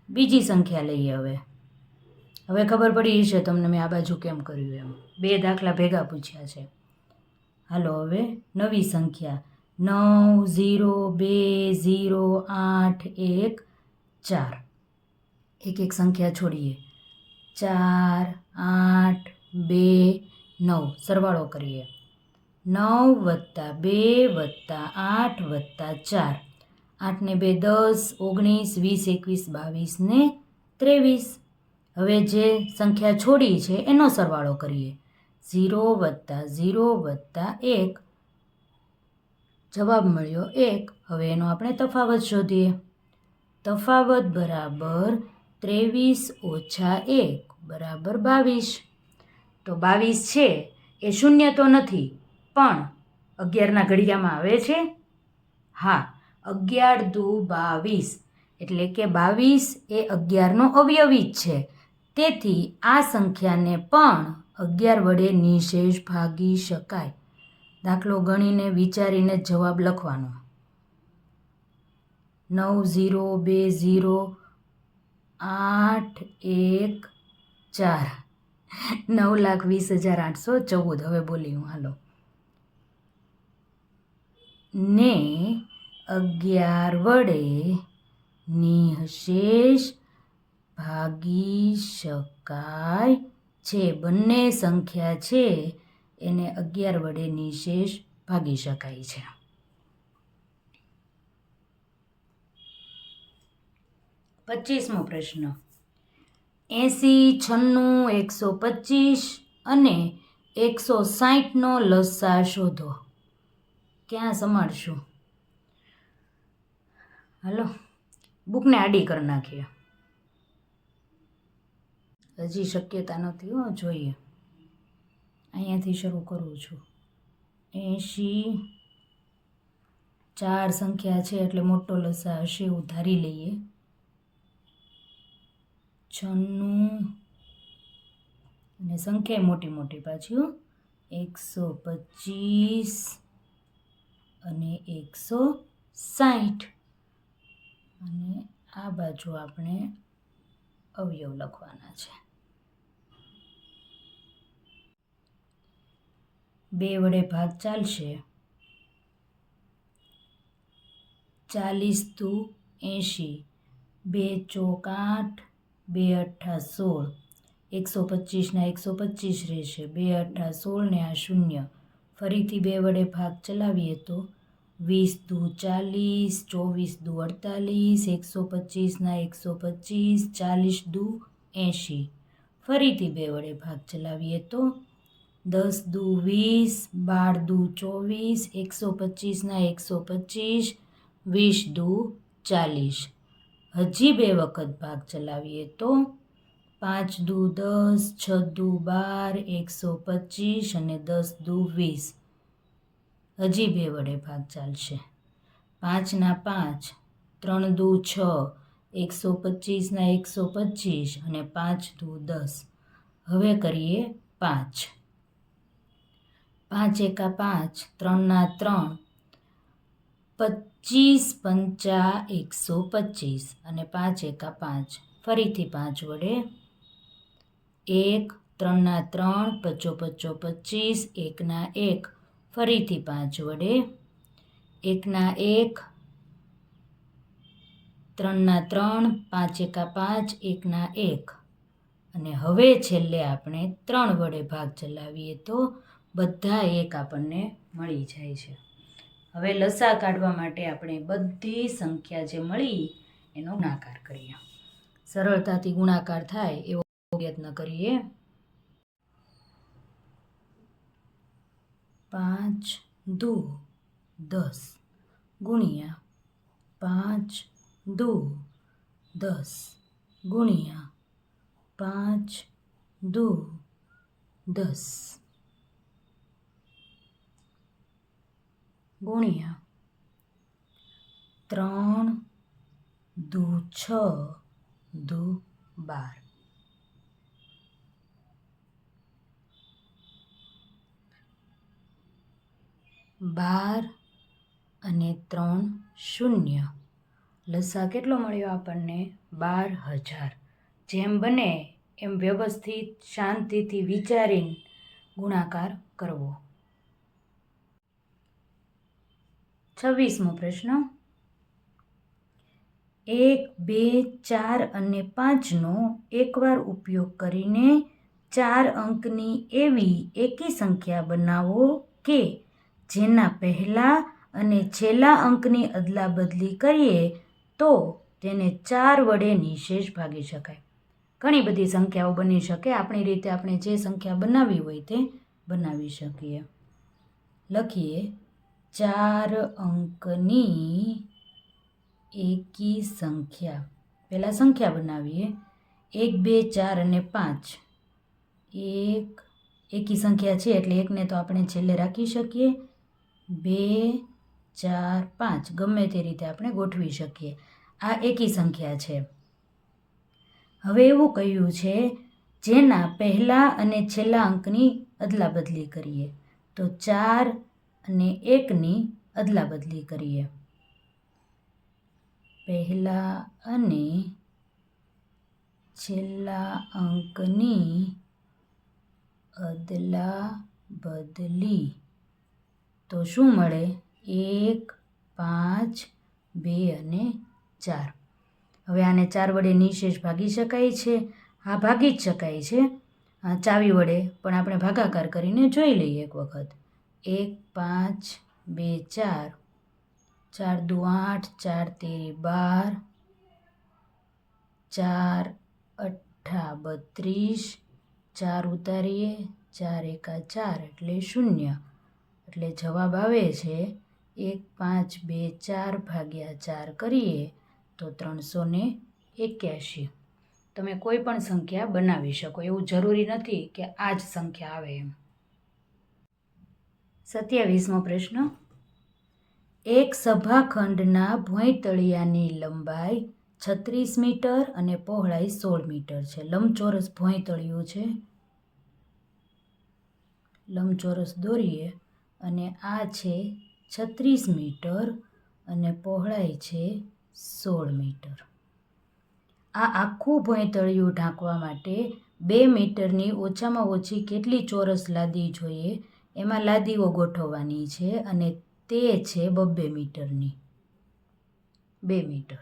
બીજી સંખ્યા લઈએ હવે. હવે ખબર પડી છે તમને મેં આ બાજુ કેમ કર્યું એમ. 2 દાખલા ભેગા પૂછ્યા છે. હાલો હવે નવી સંખ્યા 9 0 2 0 8 1 4. એક એક સંખ્યા છોડીએ. 4 8 2 9. સરવાળો કરીએ. 9 + 2 + 8 + 4. 8 ને 2 10, 19 20 21 22 ને 23. હવે જે સંખ્યા છોડી છે એનો સરવાળો કરીએ. 0 + 0 + 1. જવાબ મળ્યો 1. હવે એનો આપણે તફાવત શોધીએ. તફાવત બરાબર 23 - 1 = 22. તો 22 છે એ શૂન્ય તો નથી પણ 11ના ઘડિયામાં આવે છે. હા, 11 દુ 22 એટલે કે 22 એ 11નો અવયવી જ છે. તેથી આ સંખ્યાને પણ 11 વડે નિશેષ ભાગી શકાય. દાખલો ગણીને વિચારીને જવાબ લખવાનો. 9 0 2 0 8 1 4. 9,20,814. હવે બોલી હું. હાલો. ને 11 વડે નિઃશેષ ભાગી શકાય છે. બંને સંખ્યા છે એને 11 વડે નિઃશેષ ભાગી શકાય છે. 25મો પ્રશ્ન. 80 96 125 અને 160નો લસા શોધો. ક્યાં સમાડશું? હાલો બુકને આડી કરી નાખીએ. હજી શક્યતા નથી હો. જોઈએ અહીંયાથી શરૂ કરું છું. 80 4 સંખ્યા છે એટલે મોટો લસા હશે એવું ધારી લઈએ. 96 અને સંખ્યા મોટી મોટી પાછી 125 અને 160 અને આ બાજુ આપણે અવયવ લખવાના છે. 2 વડે ભાગ ચાલશે. 40 દુ 80. 2 ચોક 8 2 અઠ્ઠા 16. 125ના 125 રહેશે. 2 અઠ્ઠા 16 ને આ 0. ફરીથી 2 વડે ભાગ ચલાવીએ તો 20 દુ 40 24 દુ 48. 125ના 125 40 દુ 80. ફરીથી 2 વડે ભાગ ચલાવીએ તો 10 દુ 20 12 દુ 24. 125ના 125 20 દુ 40. હજી 2 વખત ભાગ ચલાવીએ તો 5 દુ 10 6 દુ 12 125 અને 10 દુ 20. હજી 2 વડે ભાગ ચાલશે. 5ના 5 3 દુ 6 125ના 125 અને 5 દુ 10. હવે કરીએ 5. 5 એકા 5 3ના 3 25 પંચા 125 અને 5 એકા 5. ફરીથી 5 વડે 1 3ના 3 પચો પચો 25 1ના 1. ફરીથી 5 વડે 1ના 1 3 3, 5 એકા 5, 1 1. અને હવે છેલ્લે આપણે 3 વડે ભાગ ચલાવીએ તો બધા 1 આપણને મળી જાય છે. હવે લસા કાઢવા માટે આપણે બધી સંખ્યા જે મળી એનો ગુણાકાર કરીએ. સરળતાથી ગુણાકાર થાય એવો પ્રયત્ન કરીએ. 5 દુ 10 ગુણ્યા 5 દુ 10 ગુણ્યા 5 દુ 10 ગુણ્યા 3 દુ 6 દુ 12. બાર અને 3 0. લસા કેટલો મળ્યો આપણને? 12,000. જેમ બને એમ વ્યવસ્થિત શાંતિથી વિચારીને ગુણાકાર કરવો. 26મો પ્રશ્ન. 1, 2, 4 અને 5નો એકવાર ઉપયોગ કરીને 4 અંકની એવી એકી સંખ્યા બનાવો કે જેના પહેલા અને છેલ્લા અંકની અદલાબદલી કરીએ તો તેને 4 વડે નિશેષ ભાગી શકાય. ઘણી બધી સંખ્યાઓ બની શકે. આપણી રીતે આપણે જે સંખ્યા બનાવવી હોય તે બનાવી શકીએ. લખીએ 4 અંકની એકી સંખ્યા. પહેલાં સંખ્યા બનાવીએ. 1, 2, 4 અને 5. એક એકી સંખ્યા છે એટલે એકને તો આપણે છેલ્લે રાખી શકીએ. 2, 4, 5 ગમે તે રીતે આપણે ગોઠવી શકીએ. આ એકી સંખ્યા છે. હવે એવું કહ્યું છે જેના પહેલા અને છેલ્લા અંકની અદલાબદલી કરીએ તો 4 અને 1ની અદલાબદલી કરીએ. પહેલા અને છેલ્લા અંકની અદલાબદલી તો શું મળે? 1, 5, 2 અને 4. હવે આને 4 વડે નિશેષ ભાગી શકાય છે? હા, ભાગી જ શકાય છે. ચાવી વડે પણ આપણે ભાગાકાર કરીને જોઈ લઈએ એક વખત. 1, 5, 2, 4. 4 દુ 8, 4 તેરી 12, 4 અઠ્ઠા 32, 4 ઉતારીએ, 4 એકા 4 એટલે 0. એટલે જવાબ આવે છે 1, 5, 2, 4 ભાગ્યા 4 કરીએ તો 381. તમે કોઈ પણ સંખ્યા બનાવી શકો, એવું જરૂરી નથી કે આ જ સંખ્યા આવે એમ. 27મો પ્રશ્ન. એક સભાખંડના ભોંયતળિયાની લંબાઈ 36 મીટર અને પહોળાઈ 16 મીટર છે. લંબચોરસ ભોંયતળિયું છે. લંબચોરસ દોરીએ અને આ છે 36 મીટર અને પહોળાઈ છે 16 મીટર. આ આખું ભોંયતળિયું ઢાંકવા માટે 2 મીટરની ઓછામાં ઓછી કેટલી ચોરસ લાદી જોઈએ? એમાં લાદીઓ ગોઠવવાની છે અને તે છે 2 મીટરની. 2 મીટર.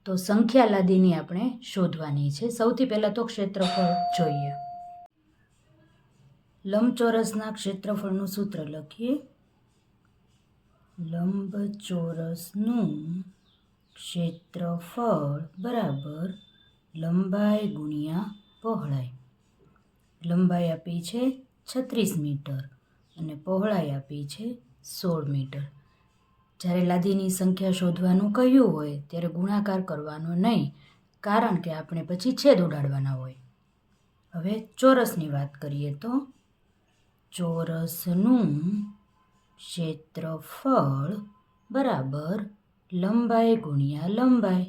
તો સંખ્યા લાદીની આપણે શોધવાની છે. સૌથી પહેલાં તો ક્ષેત્રફળ જોઈએ. લંબચોરસના ક્ષેત્રફળનું સૂત્ર લખીએ. લંબચોરસનું ક્ષેત્રફળ બરાબર લંબાઈ ગુણ્યા પહોળાઈ. લંબાઈ આપી છે 36 મીટર અને પહોળાઈ આપી છે 16 મીટર. જ્યારે લાદીની સંખ્યા શોધવાનું કહ્યું હોય ત્યારે ગુણાકાર કરવાનો નહીં, કારણ કે આપણે પછી છેદ ઉડાડવાના હોય. હવે ચોરસની વાત કરીએ તો ચોરસનું ક્ષેત્રફળ બરાબર લંબાઈ ગુણ્યા લંબાઈ.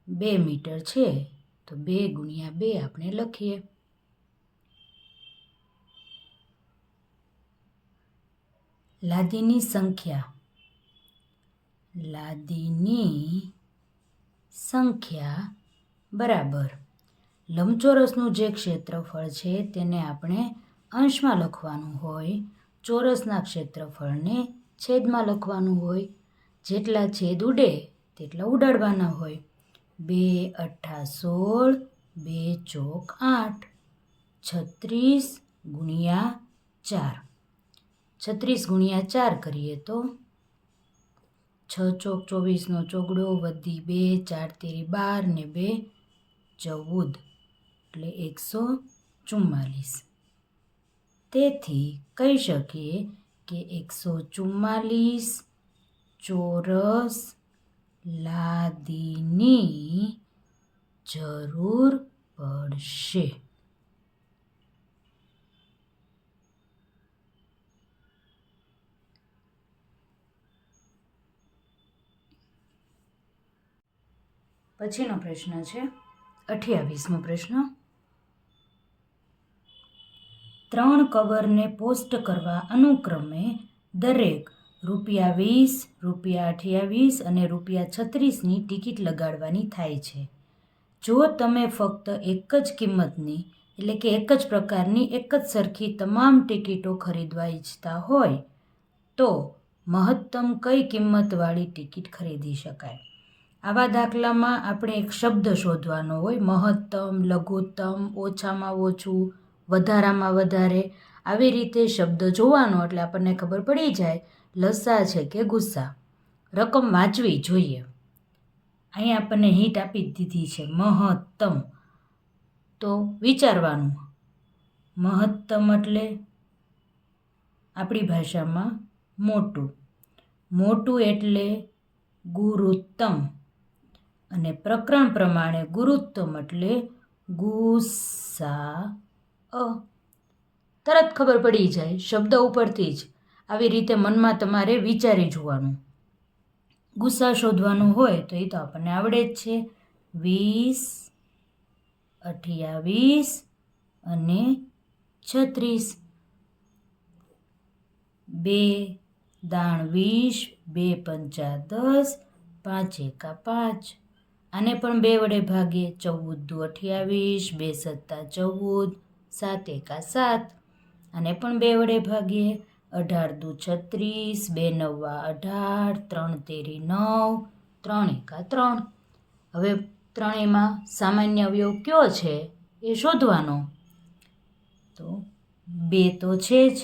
2 મીટર છે તો 2 ગુણ્યા 2 આપણે લખીએ. લાદીની સંખ્યા. લાદીની સંખ્યા બરાબર લંબચોરસનું જે ક્ષેત્રફળ છે તેને આપણે અંશમાં લખવાનું હોય, ચોરસના ક્ષેત્રફળને છેદમાં લખવાનું હોય. જેટલા છેદ ઉડે તેટલા ઉડાડવાના હોય. 2 અઠ્ઠા 16, 2 ચોક 8, 36 ગુણ્યા 4. 36 ગુણ્યા 4 કરીએ તો 6 ચોક 24નો ચોગડો વધી 2, 4 તેરી 12 ને 2 14, એટલે 144. તેથી કહી શકીએ કે 144 ચોરસ લાદીની જરૂર પડશે. પછીનો પ્રશ્ન છે 28મો પ્રશ્ન. 3 કવરને પોસ્ટ કરવા અનુક્રમે દરેક ₹20, ₹28 અને ₹36ની ટિકિટ લગાડવાની થાય છે. જો તમે ફક્ત એક જ કિંમતની એટલે કે એક જ પ્રકારની એક જ સરખી તમામ ટિકિટો ખરીદવા ઈચ્છતા હોય તો મહત્તમ કઈ કિંમતવાળી ટિકિટ ખરીદી શકાય? આવા દાખલામાં આપણે એક શબ્દ શોધવાનો હોય. મહત્તમ, લઘુત્તમ, ઓછામાં ઓછું, વધારામાં વધારે, આવી રીતે શબ્દ જોવાનો એટલે આપણને ખબર પડી જાય લસા છે કે ગુસ્સા. રકમ વાંચવી જોઈએ. અહીં આપણને હિન્ટ આપી દીધી છે મહત્તમ. તો વિચારવાનું, મહત્તમ એટલે આપણી ભાષામાં મોટું, મોટું એટલે ગુરુત્તમ, અને પ્રકરણ પ્રમાણે ગુરુત્તમ એટલે ગુસ્સા. તરત ખબર પડી જાય શબ્દ ઉપરથી જ. આવી રીતે મનમાં તમારે વિચારી જોવાનું. ગુસ્સા શોધવાનો હોય તો એ તો આપણને આવડે જ છે. 20, 28 અને 36. 2 દાણ 20, 2 પંચા 10, 5 એકા 5. આને પણ 2 વડે ભાગીએ. 14 દુ 28, 2 સત્તા 14, 7 એકા 7. આને પણ 2 વડે ભાગીએ. 18 દુ 36, 2 નવા 18, 3 તેરી 9, 3 એકા 3. હવે ત્રણેયમાં સામાન્ય અવયવ કયો છે એ શોધવાનો. તો 2 તો છે જ,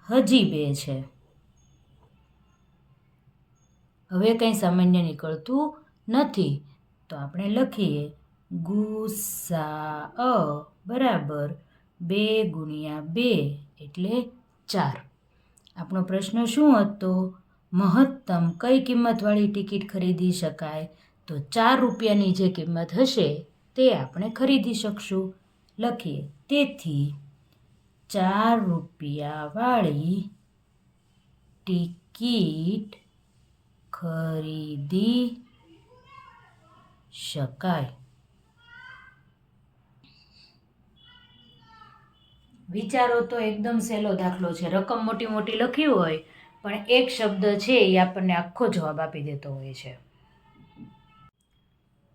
હજી 2 છે. હવે કંઈ સામાન્ય નીકળતું નથી તો આપણે લખીએ ગુસ્સા બરાબર 2 ગુણ્યા 2 એટલે 4. આપણો પ્રશ્ન શું હતો? મહત્તમ કઈ કિંમતવાળી ટિકિટ ખરીદી શકાય? તો ₹4ની જે કિંમત હશે તે આપણે ખરીદી શકશું. લખીએ તેથી ₹4વાળી ટિકિટ ખરીદી શકાય. વિચારો તો એકદમ સહેલો દાખલો છે. રકમ મોટી મોટી લખી હોય પણ એક શબ્દ છે એ આપણને આખો જવાબ આપી દેતો હોય છે.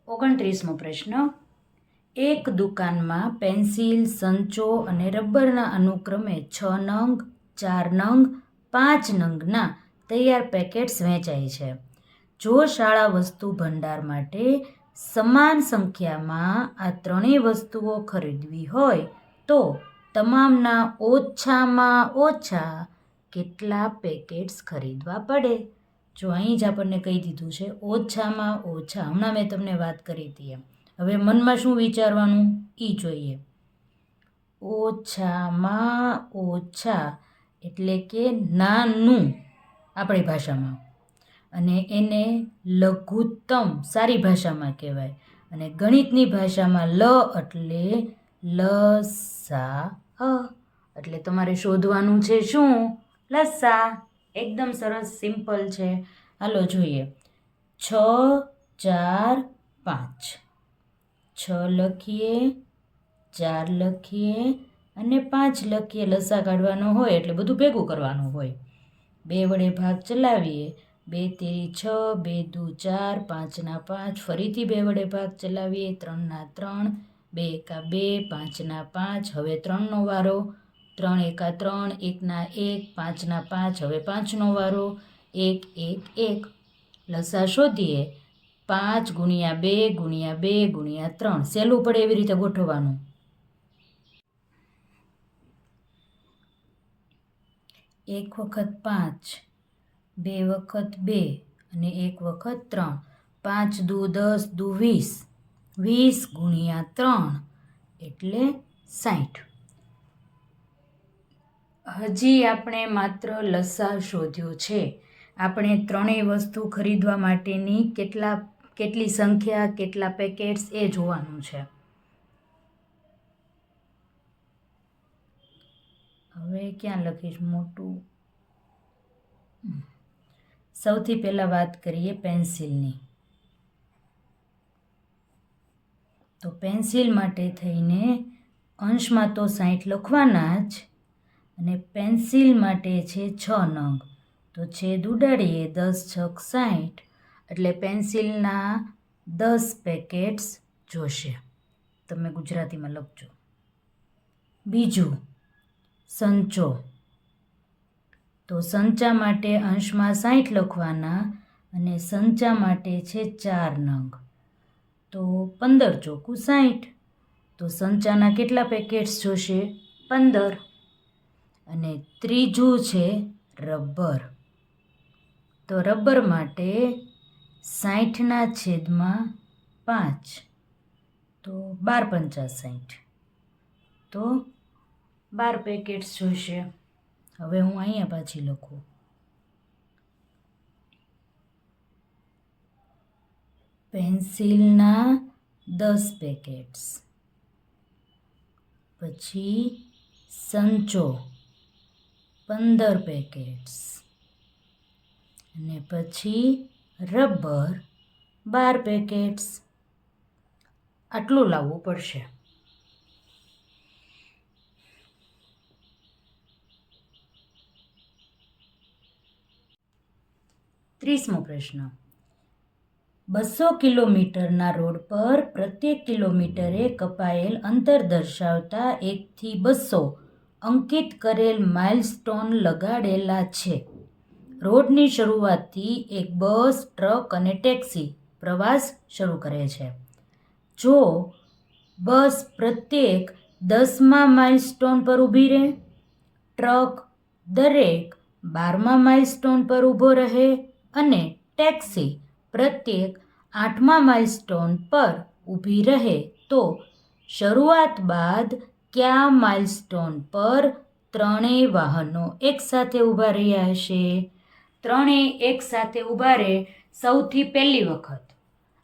29મો પ્રશ્ન. એક દુકાનમાં પેન્સિલ, સંચો અને રબરના અનુક્રમે 6 નંગ, 4 નંગ, 5 નંગના તૈયાર પેકેટ્સ વેચાય છે. જો શાળા વસ્તુ ભંડાર માટે સમાન સંખ્યામાં આ ત્રણેય વસ્તુઓ ખરીદવી હોય તો તમામના ઓછામાં ઓછા કેટલા પેકેટ્સ ખરીદવા પડે? જો અહીં જ આપણને કહી દીધું છે ઓછામાં ઓછા. હમણાં મેં તમને વાત કરી હતી એમ. હવે મનમાં શું વિચારવાનું એ જોઈએ. ઓછામાં ઓછા એટલે કે નાનું આપણી ભાષામાં, અને એને લઘુત્તમ સારી ભાષામાં કહેવાય, અને ગણિતની ભાષામાં લ એટલે લસા. એટલે તમારે શોધવાનું છે શું? લસા. એકદમ સરસ, સિમ્પલ છે. હાલો જોઈએ. 6, 4, 5. 6 લખીએ, 4 લખીએ અને 5 લખીએ. લસા કાઢવાનો હોય એટલે બધું ભેગું કરવાનું હોય. 2 વડે ભાગ ચલાવીએ. 2 તેરી 6, 2 દુ 4, 5 ના 5. ફરીથી 2 વડે ભાગ ચલાવીએ. 3 ના 3, 2 એકા 2, 5 ના 5. હવે 3નો વારો. 3 એકા 3, 1 ના 1, 5 ના 5. હવે 5નો વારો. 1, 1, 1. લસા શોધીએ. 5 ગુણ્યા 2 ગુણ્યા 2 ગુણ્યા 3. સહેલું પડે એવી રીતે ગોઠવવાનું. 1 વખત 5, 2 વખત 2 અને 1 વખત 3. 5 દુ 10 દુ 20. 20 ગુણ્યા 3 એટલે 60. હજી આપણે માત્ર લસા શોધ્યો છે. આપણે ત્રણેય વસ્તુ ખરીદવા માટેની કેટલી સંખ્યા, કેટલા પેકેટ્સ એ જોવાનું છે. હવે ક્યાં લખીશ મોટું? સૌથી પહેલાં વાત કરીએ પેન્સિલની. તો પેન્સિલ માટે થઈને અંશમાં તો 60 લખવાના જ, અને પેન્સિલ માટે છે 6 નંગ. તો છેદ ઉડાડીએ, 10 છક 60, એટલે પેન્સિલના 10 પેકેટ્સ જોશે. તમે ગુજરાતીમાં લખજો. બીજું, સંચો. તો સંચા માટે અંશમાં 60 લખવાના અને સંચા માટે છે 4 નંગ. તો 15 ચોકું 60. તો સંચાના કેટલા પેકેટ્સ જોશે? 15. અને ત્રીજું છે રબર. તો રબર માટે 60ના છેદમાં 5. તો 12 પંચા 60. તો 12 પેકેટ્સ જોઈશે. હવે હું અહીંયા પાછી લખું. પેન્સિલના 10 પેકેટ્સ, પછી સંચો 15 પેકેટ્સ, અને પછી રબર 12 પેકેટ્સ. આટલું લાવવું પડશે. ત્રીસમો પ્રશ્ન. 200 કિલોમીટરના રોડ પર પ્રત્યેક કિલોમીટરે કપાયેલ અંતર દર્શાવતા 1 થી 200 અંકિત કરેલ માઇલસ્ટોન લગાડેલા છે. રોડની શરૂઆતથી એક બસ, ટ્રક અને ટેક્સી પ્રવાસ શરૂ કરે છે. જો બસ પ્રત્યેક 10મા માઇલસ્ટોન પર ઊભી રહે, ટ્રક દરેક 12મા માઇલસ્ટોન પર ઊભો રહે અને ટેક્સી પ્રત્યેક 8મા માઇલસ્ટોન પર ઊભી રહે, તો શરૂઆત બાદ કયા માઇલસ્ટોન પર ત્રણેય વાહનો એકસાથે ઊભા રહ્યા હશે? ત્રણેય એકસાથે ઊભા રહે સૌથી પહેલી વખત.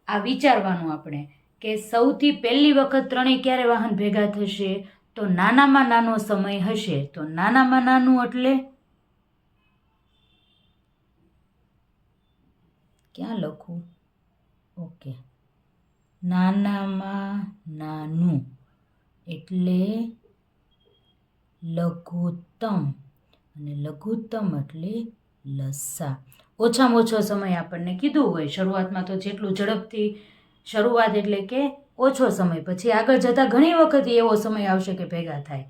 આ વિચારવાનું આપણે કે સૌથી પહેલી વખત ત્રણેય ક્યારે વાહન ભેગા થશે? તો નાનામાં નાનો સમય હશે. તો નાનામાં નાનું એટલે ક્યાં લખું? ઓકે, નાનામાં નાનું એટલે લઘુત્તમ, અને લઘુત્તમ એટલે લસા. ઓછામાં ઓછો સમય આપણને કીધું હોય શરૂઆતમાં, તો જેટલું ઝડપથી શરૂઆત એટલે કે ઓછો સમય, પછી આગળ જતાં ઘણી વખત એવો સમય આવશે કે ભેગા થાય,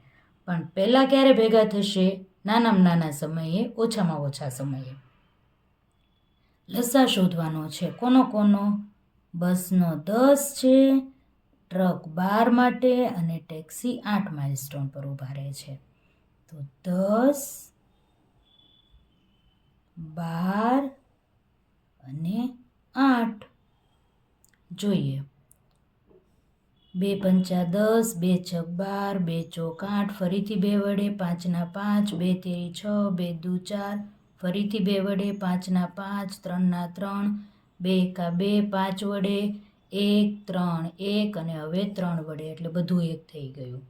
પણ પહેલાં ક્યારે ભેગા થશે? નાનામાં નાના સમયે, ઓછામાં ઓછા સમયે. લસા શોધવાનો છે. કોનો કોનો? બસનો 10 છે, ટ્રક 12 માટે અને ટેક્સી 8 માઇલસ્ટોન પર ઊભા રહે છે. તો 10, 12 અને 8 જોઈએ. 2 પંચા 10, 2 છક 12, 2 ચોક 8, ફરીથી 2 વડે, 5ના 5, 2 તેરી 6, 2 દુ 4, ફરીથી 2 વડે, 5ના 5, 3ના 3, 2 એકા 2, 5 વડે, 1, 3, 1 અને હવે 3 વડે, એટલે બધું 1 થઈ ગયું.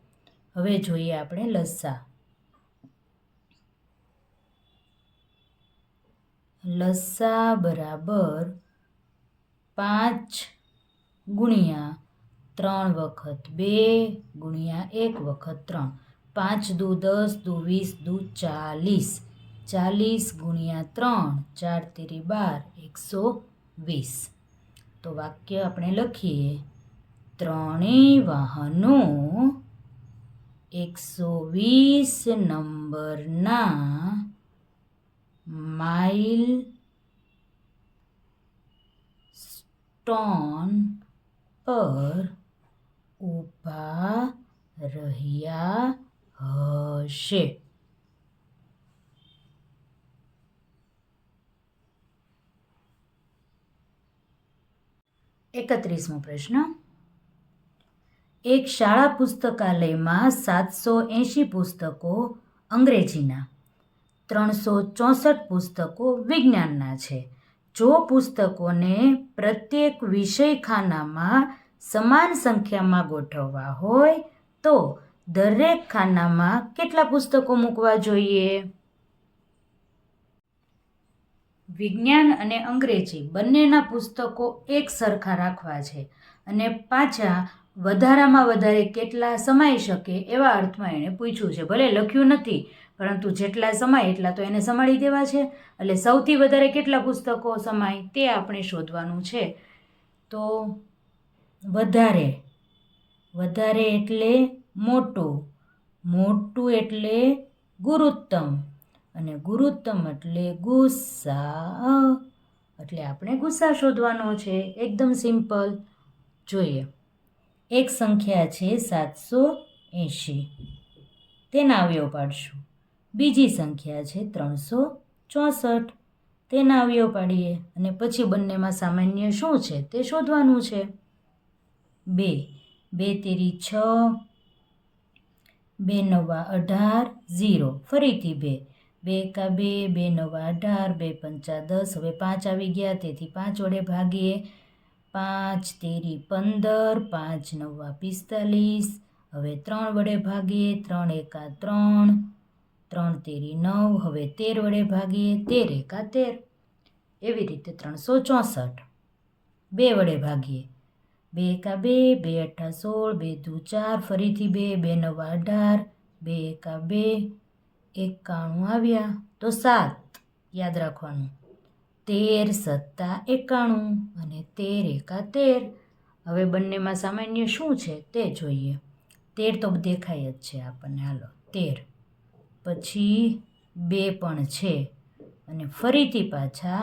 હવે જોઈએ આપણે લસા. લસા બરાબર 5 ગુણ્યા 3 વખત 2 ગુણ્યા 1 વખત 3. 5 દુ 10 દુ 20 દુ 40. 40 ગુણ્યા 3, 4 તેરી 12, 120. તો વાક્ય આપણે લખીએ, ત્રણેય વાહનો 120 નંબરના માઇલ સ્ટોન પર ઊભા રહ્યા હશે. 31મો પ્રશ્ન. એક શાળા પુસ્તકાલયમાં 780 પુસ્તકો અંગ્રેજીના, 364 પુસ્તકો વિજ્ઞાનના છે. જો પુસ્તકોને પ્રત્યેક વિષય ખાનામાં સમાન સંખ્યામાં ગોઠવવા હોય તો દરેક ખાનામાં કેટલા પુસ્તકો મૂકવા જોઈએ? વિજ્ઞાન અને અંગ્રેજી બંનેના પુસ્તકો એક સરખા રાખવા છે અને પાછા વધારામાં વધારે કેટલા સમાઈ શકે એવા અર્થમાં એણે પૂછ્યું છે. ભલે લખ્યું નથી, પરંતુ જેટલા સમાય એટલા તો એને સમાડી દેવા છે. એટલે સૌથી વધારે કેટલા પુસ્તકો સમાય તે આપણે શોધવાનું છે. તો વધારે એટલે મોટું, મોટું એટલે ગુરુત્તમ, અને ગુરુત્તમ એટલે ગુસ્સા. એટલે આપણે ગુસ્સા શોધવાનો છે. એકદમ સિમ્પલ. જોઈએ, એક સંખ્યા છે 780, તેના અવયવ પાડશું. બીજી સંખ્યા છે 364, તેના અવયવ પાડીએ અને પછી બંનેમાં સામાન્ય શું છે તે શોધવાનું છે. 2 2 તેરી 6, 2 નવા 18, 0. ફરીથી 2 2 એકા 2, 2 નવા 18, 2 પંચા 10. હવે 5 આવી ગયા, તેથી 5 વડે ભાગીએ. 5 તેરી 15, 5 નવા 45. હવે 3 વડે ભાગીએ. 3 એકા 3, 3 તેરી 9. હવે 13 વડે ભાગીએ. 13 એકા 13. એવી રીતે 364. 2 વડે ભાગીએ. 2 એકા 2, 2 અઠ્ઠા 16, 2 દુ 4. ફરીથી 2 2 નવા 18, 2 એકા 2, 91 આવ્યા. તો 7 યાદ રાખવાનું. 13 સત્તા 91 અને 13 એકા 13. હવે બંનેમાં સામાન્ય શું છે તે જોઈએ. 13 તો દેખાય જ છે આપણને. હાલો 13, પછી 2 પણ છે અને ફરીથી પાછા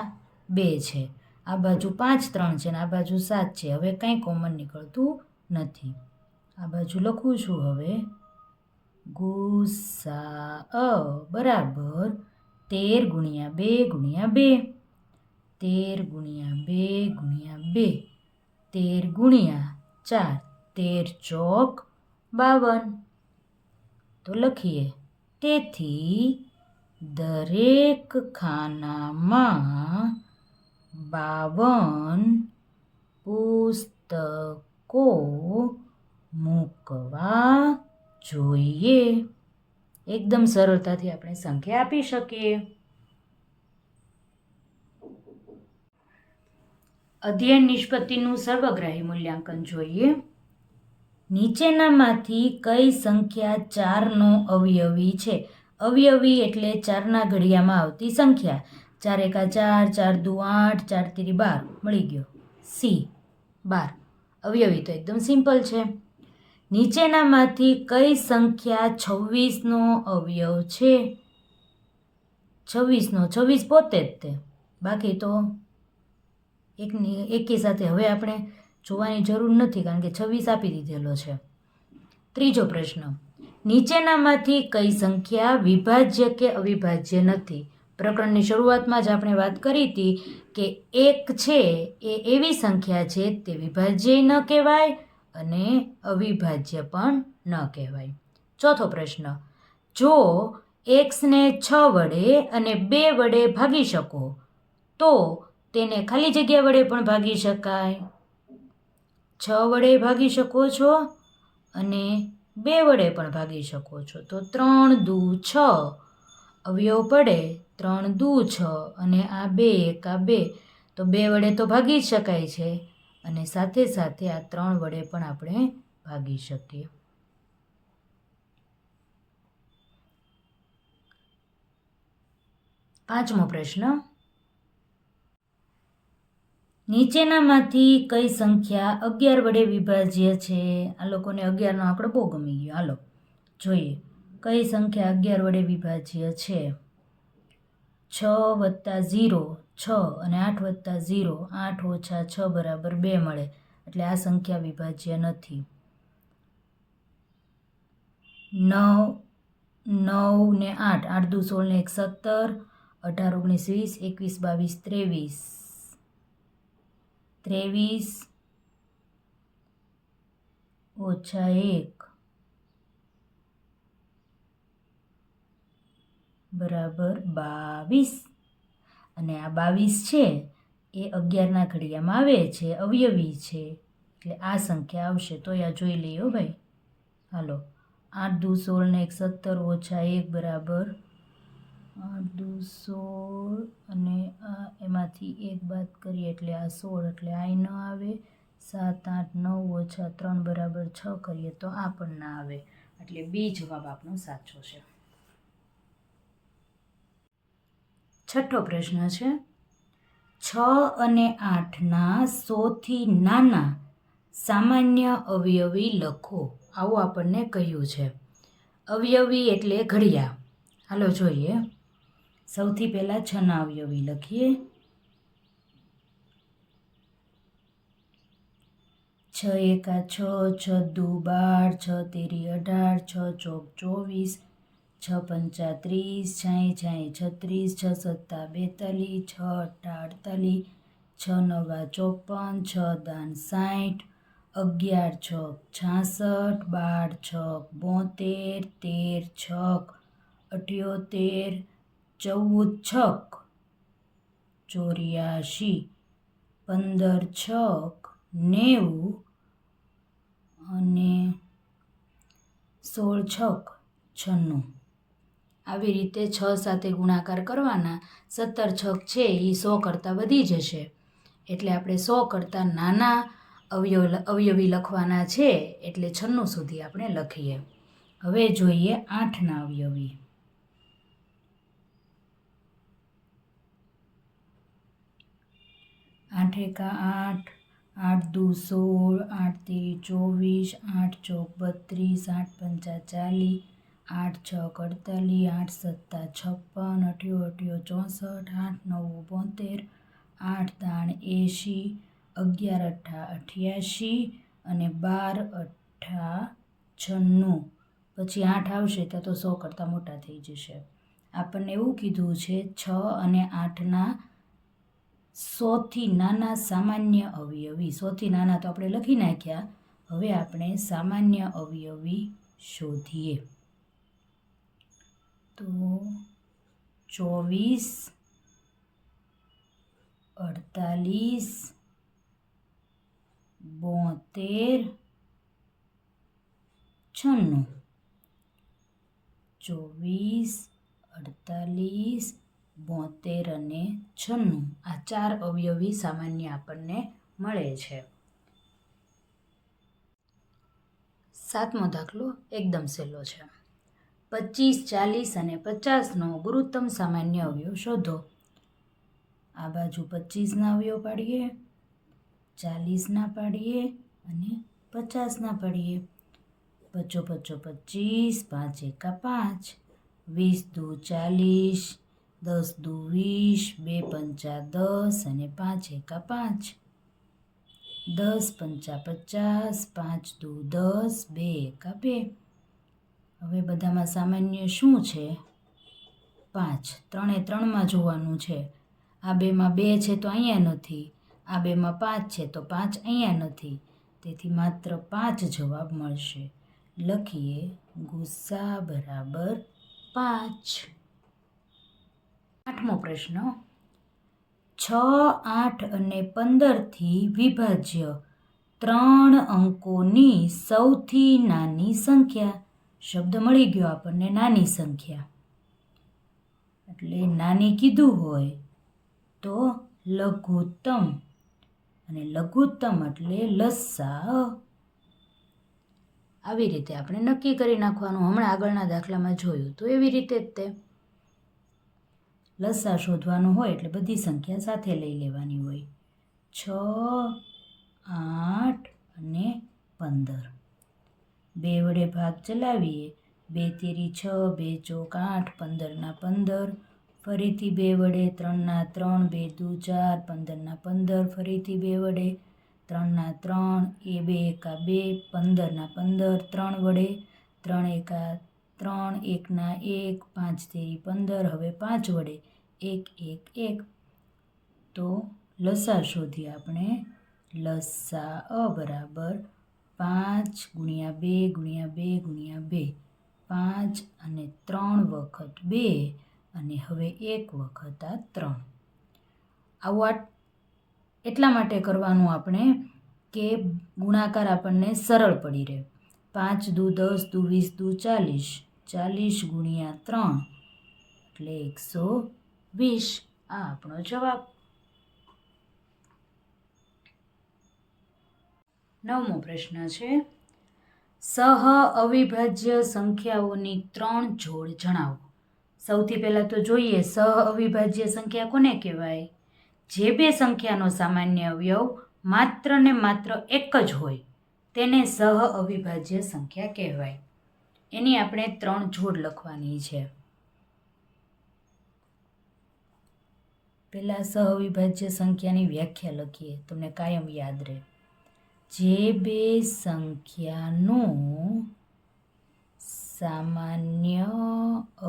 2 છે. આ બાજુ 5 3 છે અને આ બાજુ 7 છે. હવે કંઈ કોમન નીકળતું નથી. આ બાજુ લખું છું હવે. ગુસ્સા બરાબર 13 ગુણ્યા 2 ગુણ્યા 2. 13 ગુણ્યા 2 ગુણ્યા 2. 13 ગુણ્યા 4, 13 ચોક 52. તો લખીએ. તેથી દરેક ખાનામાં 52 પુસ્તકો મૂકવા જોઈએ. એકદમ સરળતાથી આપણે સંખ્યા આપી શકીએ. અધ્યયન નિષ્પત્તિનું સર્વગ્રાહી મૂલ્યાંકન જોઈએ. નીચેનામાંથી કઈ સંખ્યા 4નો અવયવી છે? અવયવી એટલે 4ના ઘડિયામાં આવતી સંખ્યા. 4 એકા 4, 4 દુ 8, 4 તેરી 12. મળી ગયો. સી 12. અવયવી તો એકદમ સિમ્પલ છે. નીચેનામાંથી કઈ સંખ્યા 26નો અવયવ છે? 26 પોતે જ તે. બાકી તો એકી સાથે હવે આપણે જોવાની જરૂર નથી, કારણ કે 26 આપી દીધેલો છે. ત્રીજો પ્રશ્ન. નીચેનામાંથી કઈ સંખ્યા વિભાજ્ય કે અવિભાજ્ય નથી? પ્રકરણની શરૂઆતમાં જ આપણે વાત કરી હતી કે 1 છે એ એવી સંખ્યા છે તે વિભાજ્ય ન કહેવાય અને અવિભાજ્ય પણ ન કહેવાય. ચોથો પ્રશ્ન. જો xને 6 વડે અને 2 વડે ભાગી શકો તો તેને ખાલી જગ્યા વડે પણ ભાગી શકાય. 6 વડે ભાગી શકો છો અને 2 વડે પણ ભાગી શકો છો. તો 3 દુ 6 અવયવ પડે. 3 દુ 6 અને આ 2 એકા 2. તો 2 વડે તો ભાગી જ શકાય છે અને સાથે સાથે આ 3 વડે પણ આપણે ભાગી શકીએ. પાંચમો પ્રશ્ન. નીચેનામાંથી કઈ સંખ્યા 11 વડે વિભાજ્ય છે? આ લોકોને 11નો આંકડો બહુ ગમી ગયો. હાલો જોઈએ કઈ સંખ્યા 11 વડે વિભાજ્ય છે. 6 + 0 6 અને 8 + 0 8 - 6 = 2 મળે, એટલે આ સંખ્યા વિભાજ્ય નથી. 9 9 ને 8 8 દુ 16 ને 1 17 18 19 20 21 22 23 ઓછા 1 બરાબર 22, અને આ 22 છે એ 11ના ઘડિયામાં આવે છે, અવયવી છે, એટલે આ સંખ્યા આવશે. તો આ જોઈ લઈએ હો ભાઈ. હાલો, 8 દુ 16 ને 1 17 ઓછા 1 બરાબર 8 દુ 16 અને એમાંથી 1 બાદ કરીએ એટલે આ 16, એટલે આ ન આવે. 7 8 9 ઓછા 3 બરાબર 6 કરીએ તો આ પણ ના આવે, એટલે બી જવાબ આપણો સાચો છે. છઠ્ઠો પ્રશ્ન છે, 6 અને 8ના 100થી નાના સામાન્ય અવયવી લખો. આવું આપણને કહ્યું છે. અવયવી એટલે ઘડિયા. હાલો જોઈએ. સૌથી પહેલાં 6ના અવયવી લખીએ. 6 એકા 6, 6 દુ 12, 6 તેરી 18, 6 ચોક 24, 6 પંચા 30, 6 36, 6 સત્તા 42, 6 અઠ્ઠા 48, 6 નવા 54, 6 દાન 60, 11 છક 66, 12 છક 72, 13 છક 78, 14 છક 84, 15 છક 90 અને 16 છક 96. આવી રીતે 6 સાથે ગુણાકાર કરવાના. 17 છક છે એ 100 કરતાં વધી જશે, એટલે આપણે 100 કરતાં નાના અવયવી લખવાના છે, એટલે 96 સુધી આપણે લખીએ. હવે જોઈએ 8ના અવયવી. 8 એકા 8, 8 દુ 16, 8 તેરી 24, 8 ચોક 32, 8 પંચા 40, 8 છક 48, 8 સત્તા 56, 88 64, 8 નવું 72, 8 દાણ 80, 11 અઠ્ઠા 88 અને 12 અઠ્ઠા 96. પછી 8 આવશે ત્યાં તો 100 કરતાં મોટા થઈ જશે. આપણને એવું કીધું છે 6 અને 8ના 100થી નાના સામાન્ય અવયવી. 100થી નાના તો આપણે લખી નાખ્યા. હવે આપણે સામાન્ય અવયવી શોધીએ. તો 24, 48, 72, 96. 24, 48, 72 અને 96. આ 4 અવયવી સામાન્ય આપણને મળે છે. 7મો દાખલો એકદમ સહેલો છે. 25, 40 અને 50નો ગુરુત્તમ સામાન્ય અવયવ શોધો. આ બાજુ 25ના અવયવ પાડીએ, 40ના પાડીએ અને 50ના પાડીએ. 25 25, 5 એકા 5, 20 દુ 40, 10 દુ 20, 2 પંચા 10 અને 5 એકા 5, 10 પંચા 50, 5 દુ 10, 2 એકા 2. હવે બધામાં સામાન્ય શું છે? 5. 3 3માં જોવાનું છે. આ બેમાં 2 છે તો અહીંયા નથી, આ બેમાં 5 છે તો 5 અહીંયા નથી, તેથી માત્ર 5 જવાબ મળશે. લખીએ ગુસ્સા બરાબર 5. 8મો પ્રશ્ન, 6, 8 અને 15થી વિભાજ્ય 3 અંકોની સૌથી નાની સંખ્યા. શબ્દ મળી ગયો આપણને, નાની સંખ્યા. એટલે નાની કીધું હોય તો લઘુત્તમ, અને લઘુત્તમ એટલે લસાઅ. આવી રીતે આપણે નક્કી કરી નાખવાનું. હમણાં આગળના દાખલામાં જોયું તો એવી રીતે જ તે લસા શોધવાનું હોય એટલે બધી સંખ્યા સાથે લઈ લેવાની હોય. 6, 8 અને 15. 2 વડે ભાગ ચલાવીએ. 2 તેરી 6, 2 ચોક 8, 15ના 15 ફરીથી 2 વડે 3 ના 3, 2 દુ 4, 15 ના 15, ફરીથી 2 વડે 3 ના 3, એ 2 એકા 2, 15 ના 15, 3 વડે 3 એકા 3, 1 ના 1, 5 તેરી 15, હવે 5 વડે 1 1 1. તો લસા શોધીએ આપણે. લસા બરાબર 5 ગુણ્યા 2 ગુણ્યા 2 ગુણ્યા 2, 5 અને 3 વખત 2 અને હવે 1 વખત આ 3. આવું એટલા માટે કરવાનું આપણે કે ગુણાકાર આપણને સરળ પડી રહે. 5 દુ 10, દુ 20, દુ 40, 40 ગુણ્યા 3 એટલે 120. આ આપણો જવાબ. 9મો પ્રશ્ન છે, સહ અવિભાજ્ય સંખ્યાઓની 3 જોડ જણાવો. સૌથી પહેલાં તો જોઈએ સહ અવિભાજ્ય સંખ્યા કોને કહેવાય? જે બે સંખ્યાનો સામાન્ય અવયવ માત્ર ને માત્ર એક જ હોય તેને સહ અવિભાજ્ય સંખ્યા કહેવાય. એની આપણે 3 જોડ લખવાની છે. પહેલાં સહ અવિભાજ્ય સંખ્યાની વ્યાખ્યા લખીએ, તમને કાયમ યાદ રહે. જે બે સંખ્યાનો સામાન્ય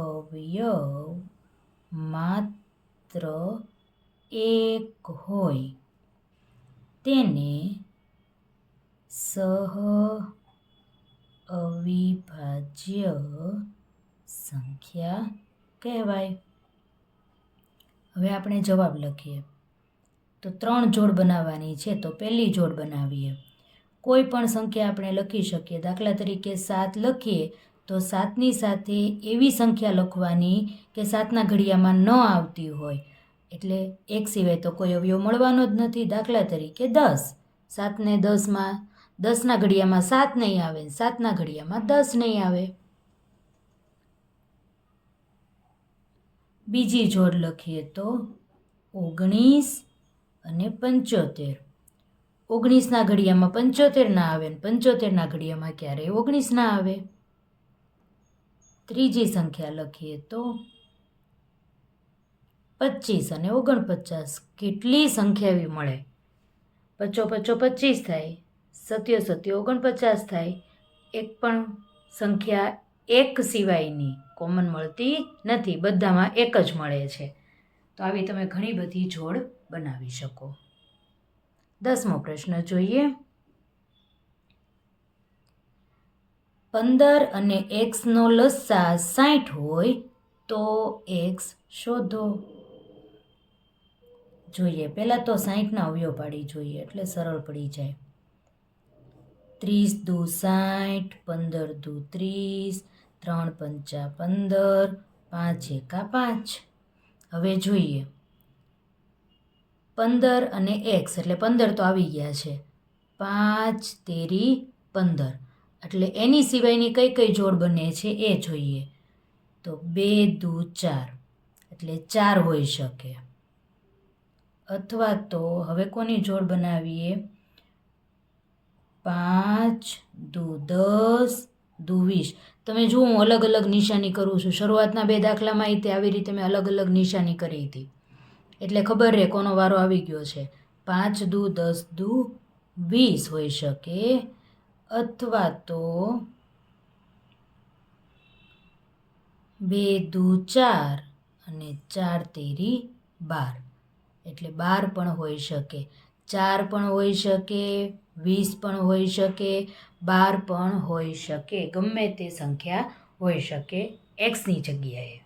અવયવ માત્ર એક હોય તેને સહ અવિભાજ્ય સંખ્યા કહેવાય. હવે આપણે જવાબ લખીએ. તો 3 જોડ બનાવવાની છે. તો પહેલી જોડ બનાવીએ. કોઈ પણ સંખ્યા આપણે લખી શકીએ. દાખલા તરીકે 7 લખીએ તો 7ની સાથે એવી સંખ્યા લખવાની કે 7ના ઘડિયામાં ન આવતી હોય, એટલે 1 સિવાય તો કોઈ અવયવ મળવાનો જ નથી. દાખલા તરીકે 10, 7ને 10માં 10ના ઘડિયામાં 7 નહીં આવે, 7ના ઘડિયામાં 10 નહીં આવે. બીજી જોડ લખીએ તો 19 અને 75. 19ના ઘડિયામાં 75 ના આવે, 75ના ઘડિયામાં ક્યારેય 19 ના આવે. ત્રીજી સંખ્યા લખીએ તો 25 અને 49. કેટલી સંખ્યા એવી મળે? 55 25 થાય, 77 49 થાય. એક પણ સંખ્યા એક સિવાયની કોમન મળતી નથી, બધામાં એક જ મળે છે. તો આવી તમે ઘણી બધી જોડ બનાવી શકો. 10મો પ્રશ્ન જોઈએ. 15 અને xનો લસા 60 હોય તો x શોધો. જોઈએ પહેલાં તો 60ના અવયવ પાડી જોઈએ એટલે સરળ પડી જાય. 30 દુ 60, 15 દુ 30, 3 પંચા 15, 5 એકા 5. હવે જોઈએ 15 અને x એટલે 15 તો આવી ગયા છે. 5 તેરી 15 એટલે એની સિવાયની કઈ કઈ જોડ બને છે એ જોઈએ. તો 2 દુ 4 એટલે 4 હોઈ શકે. અથવા તો હવે કોની જોડ બનાવીએ? 5 દુ 10, દુ 20. તમે જુઓ હું અલગ અલગ નિશાની કરું છું. શરૂઆતના 2 દાખલામાં તે આવી રીતે મેં અલગ અલગ નિશાની કરી હતી એટલે ખબર રહે કોનો વારો આવી ગયો છે. 5 દુ 10 દુ 20 હોઈ શકે. અથવા તો 2 દુ 4 અને 4 તેરી 12 એટલે 12 પણ હોઈ શકે, 4 પણ હોઈ શકે, 20 પણ હોઈ શકે, 12 પણ હોઈ શકે. ગમે તે સંખ્યા હોઈ શકે એક્સની જગ્યાએ.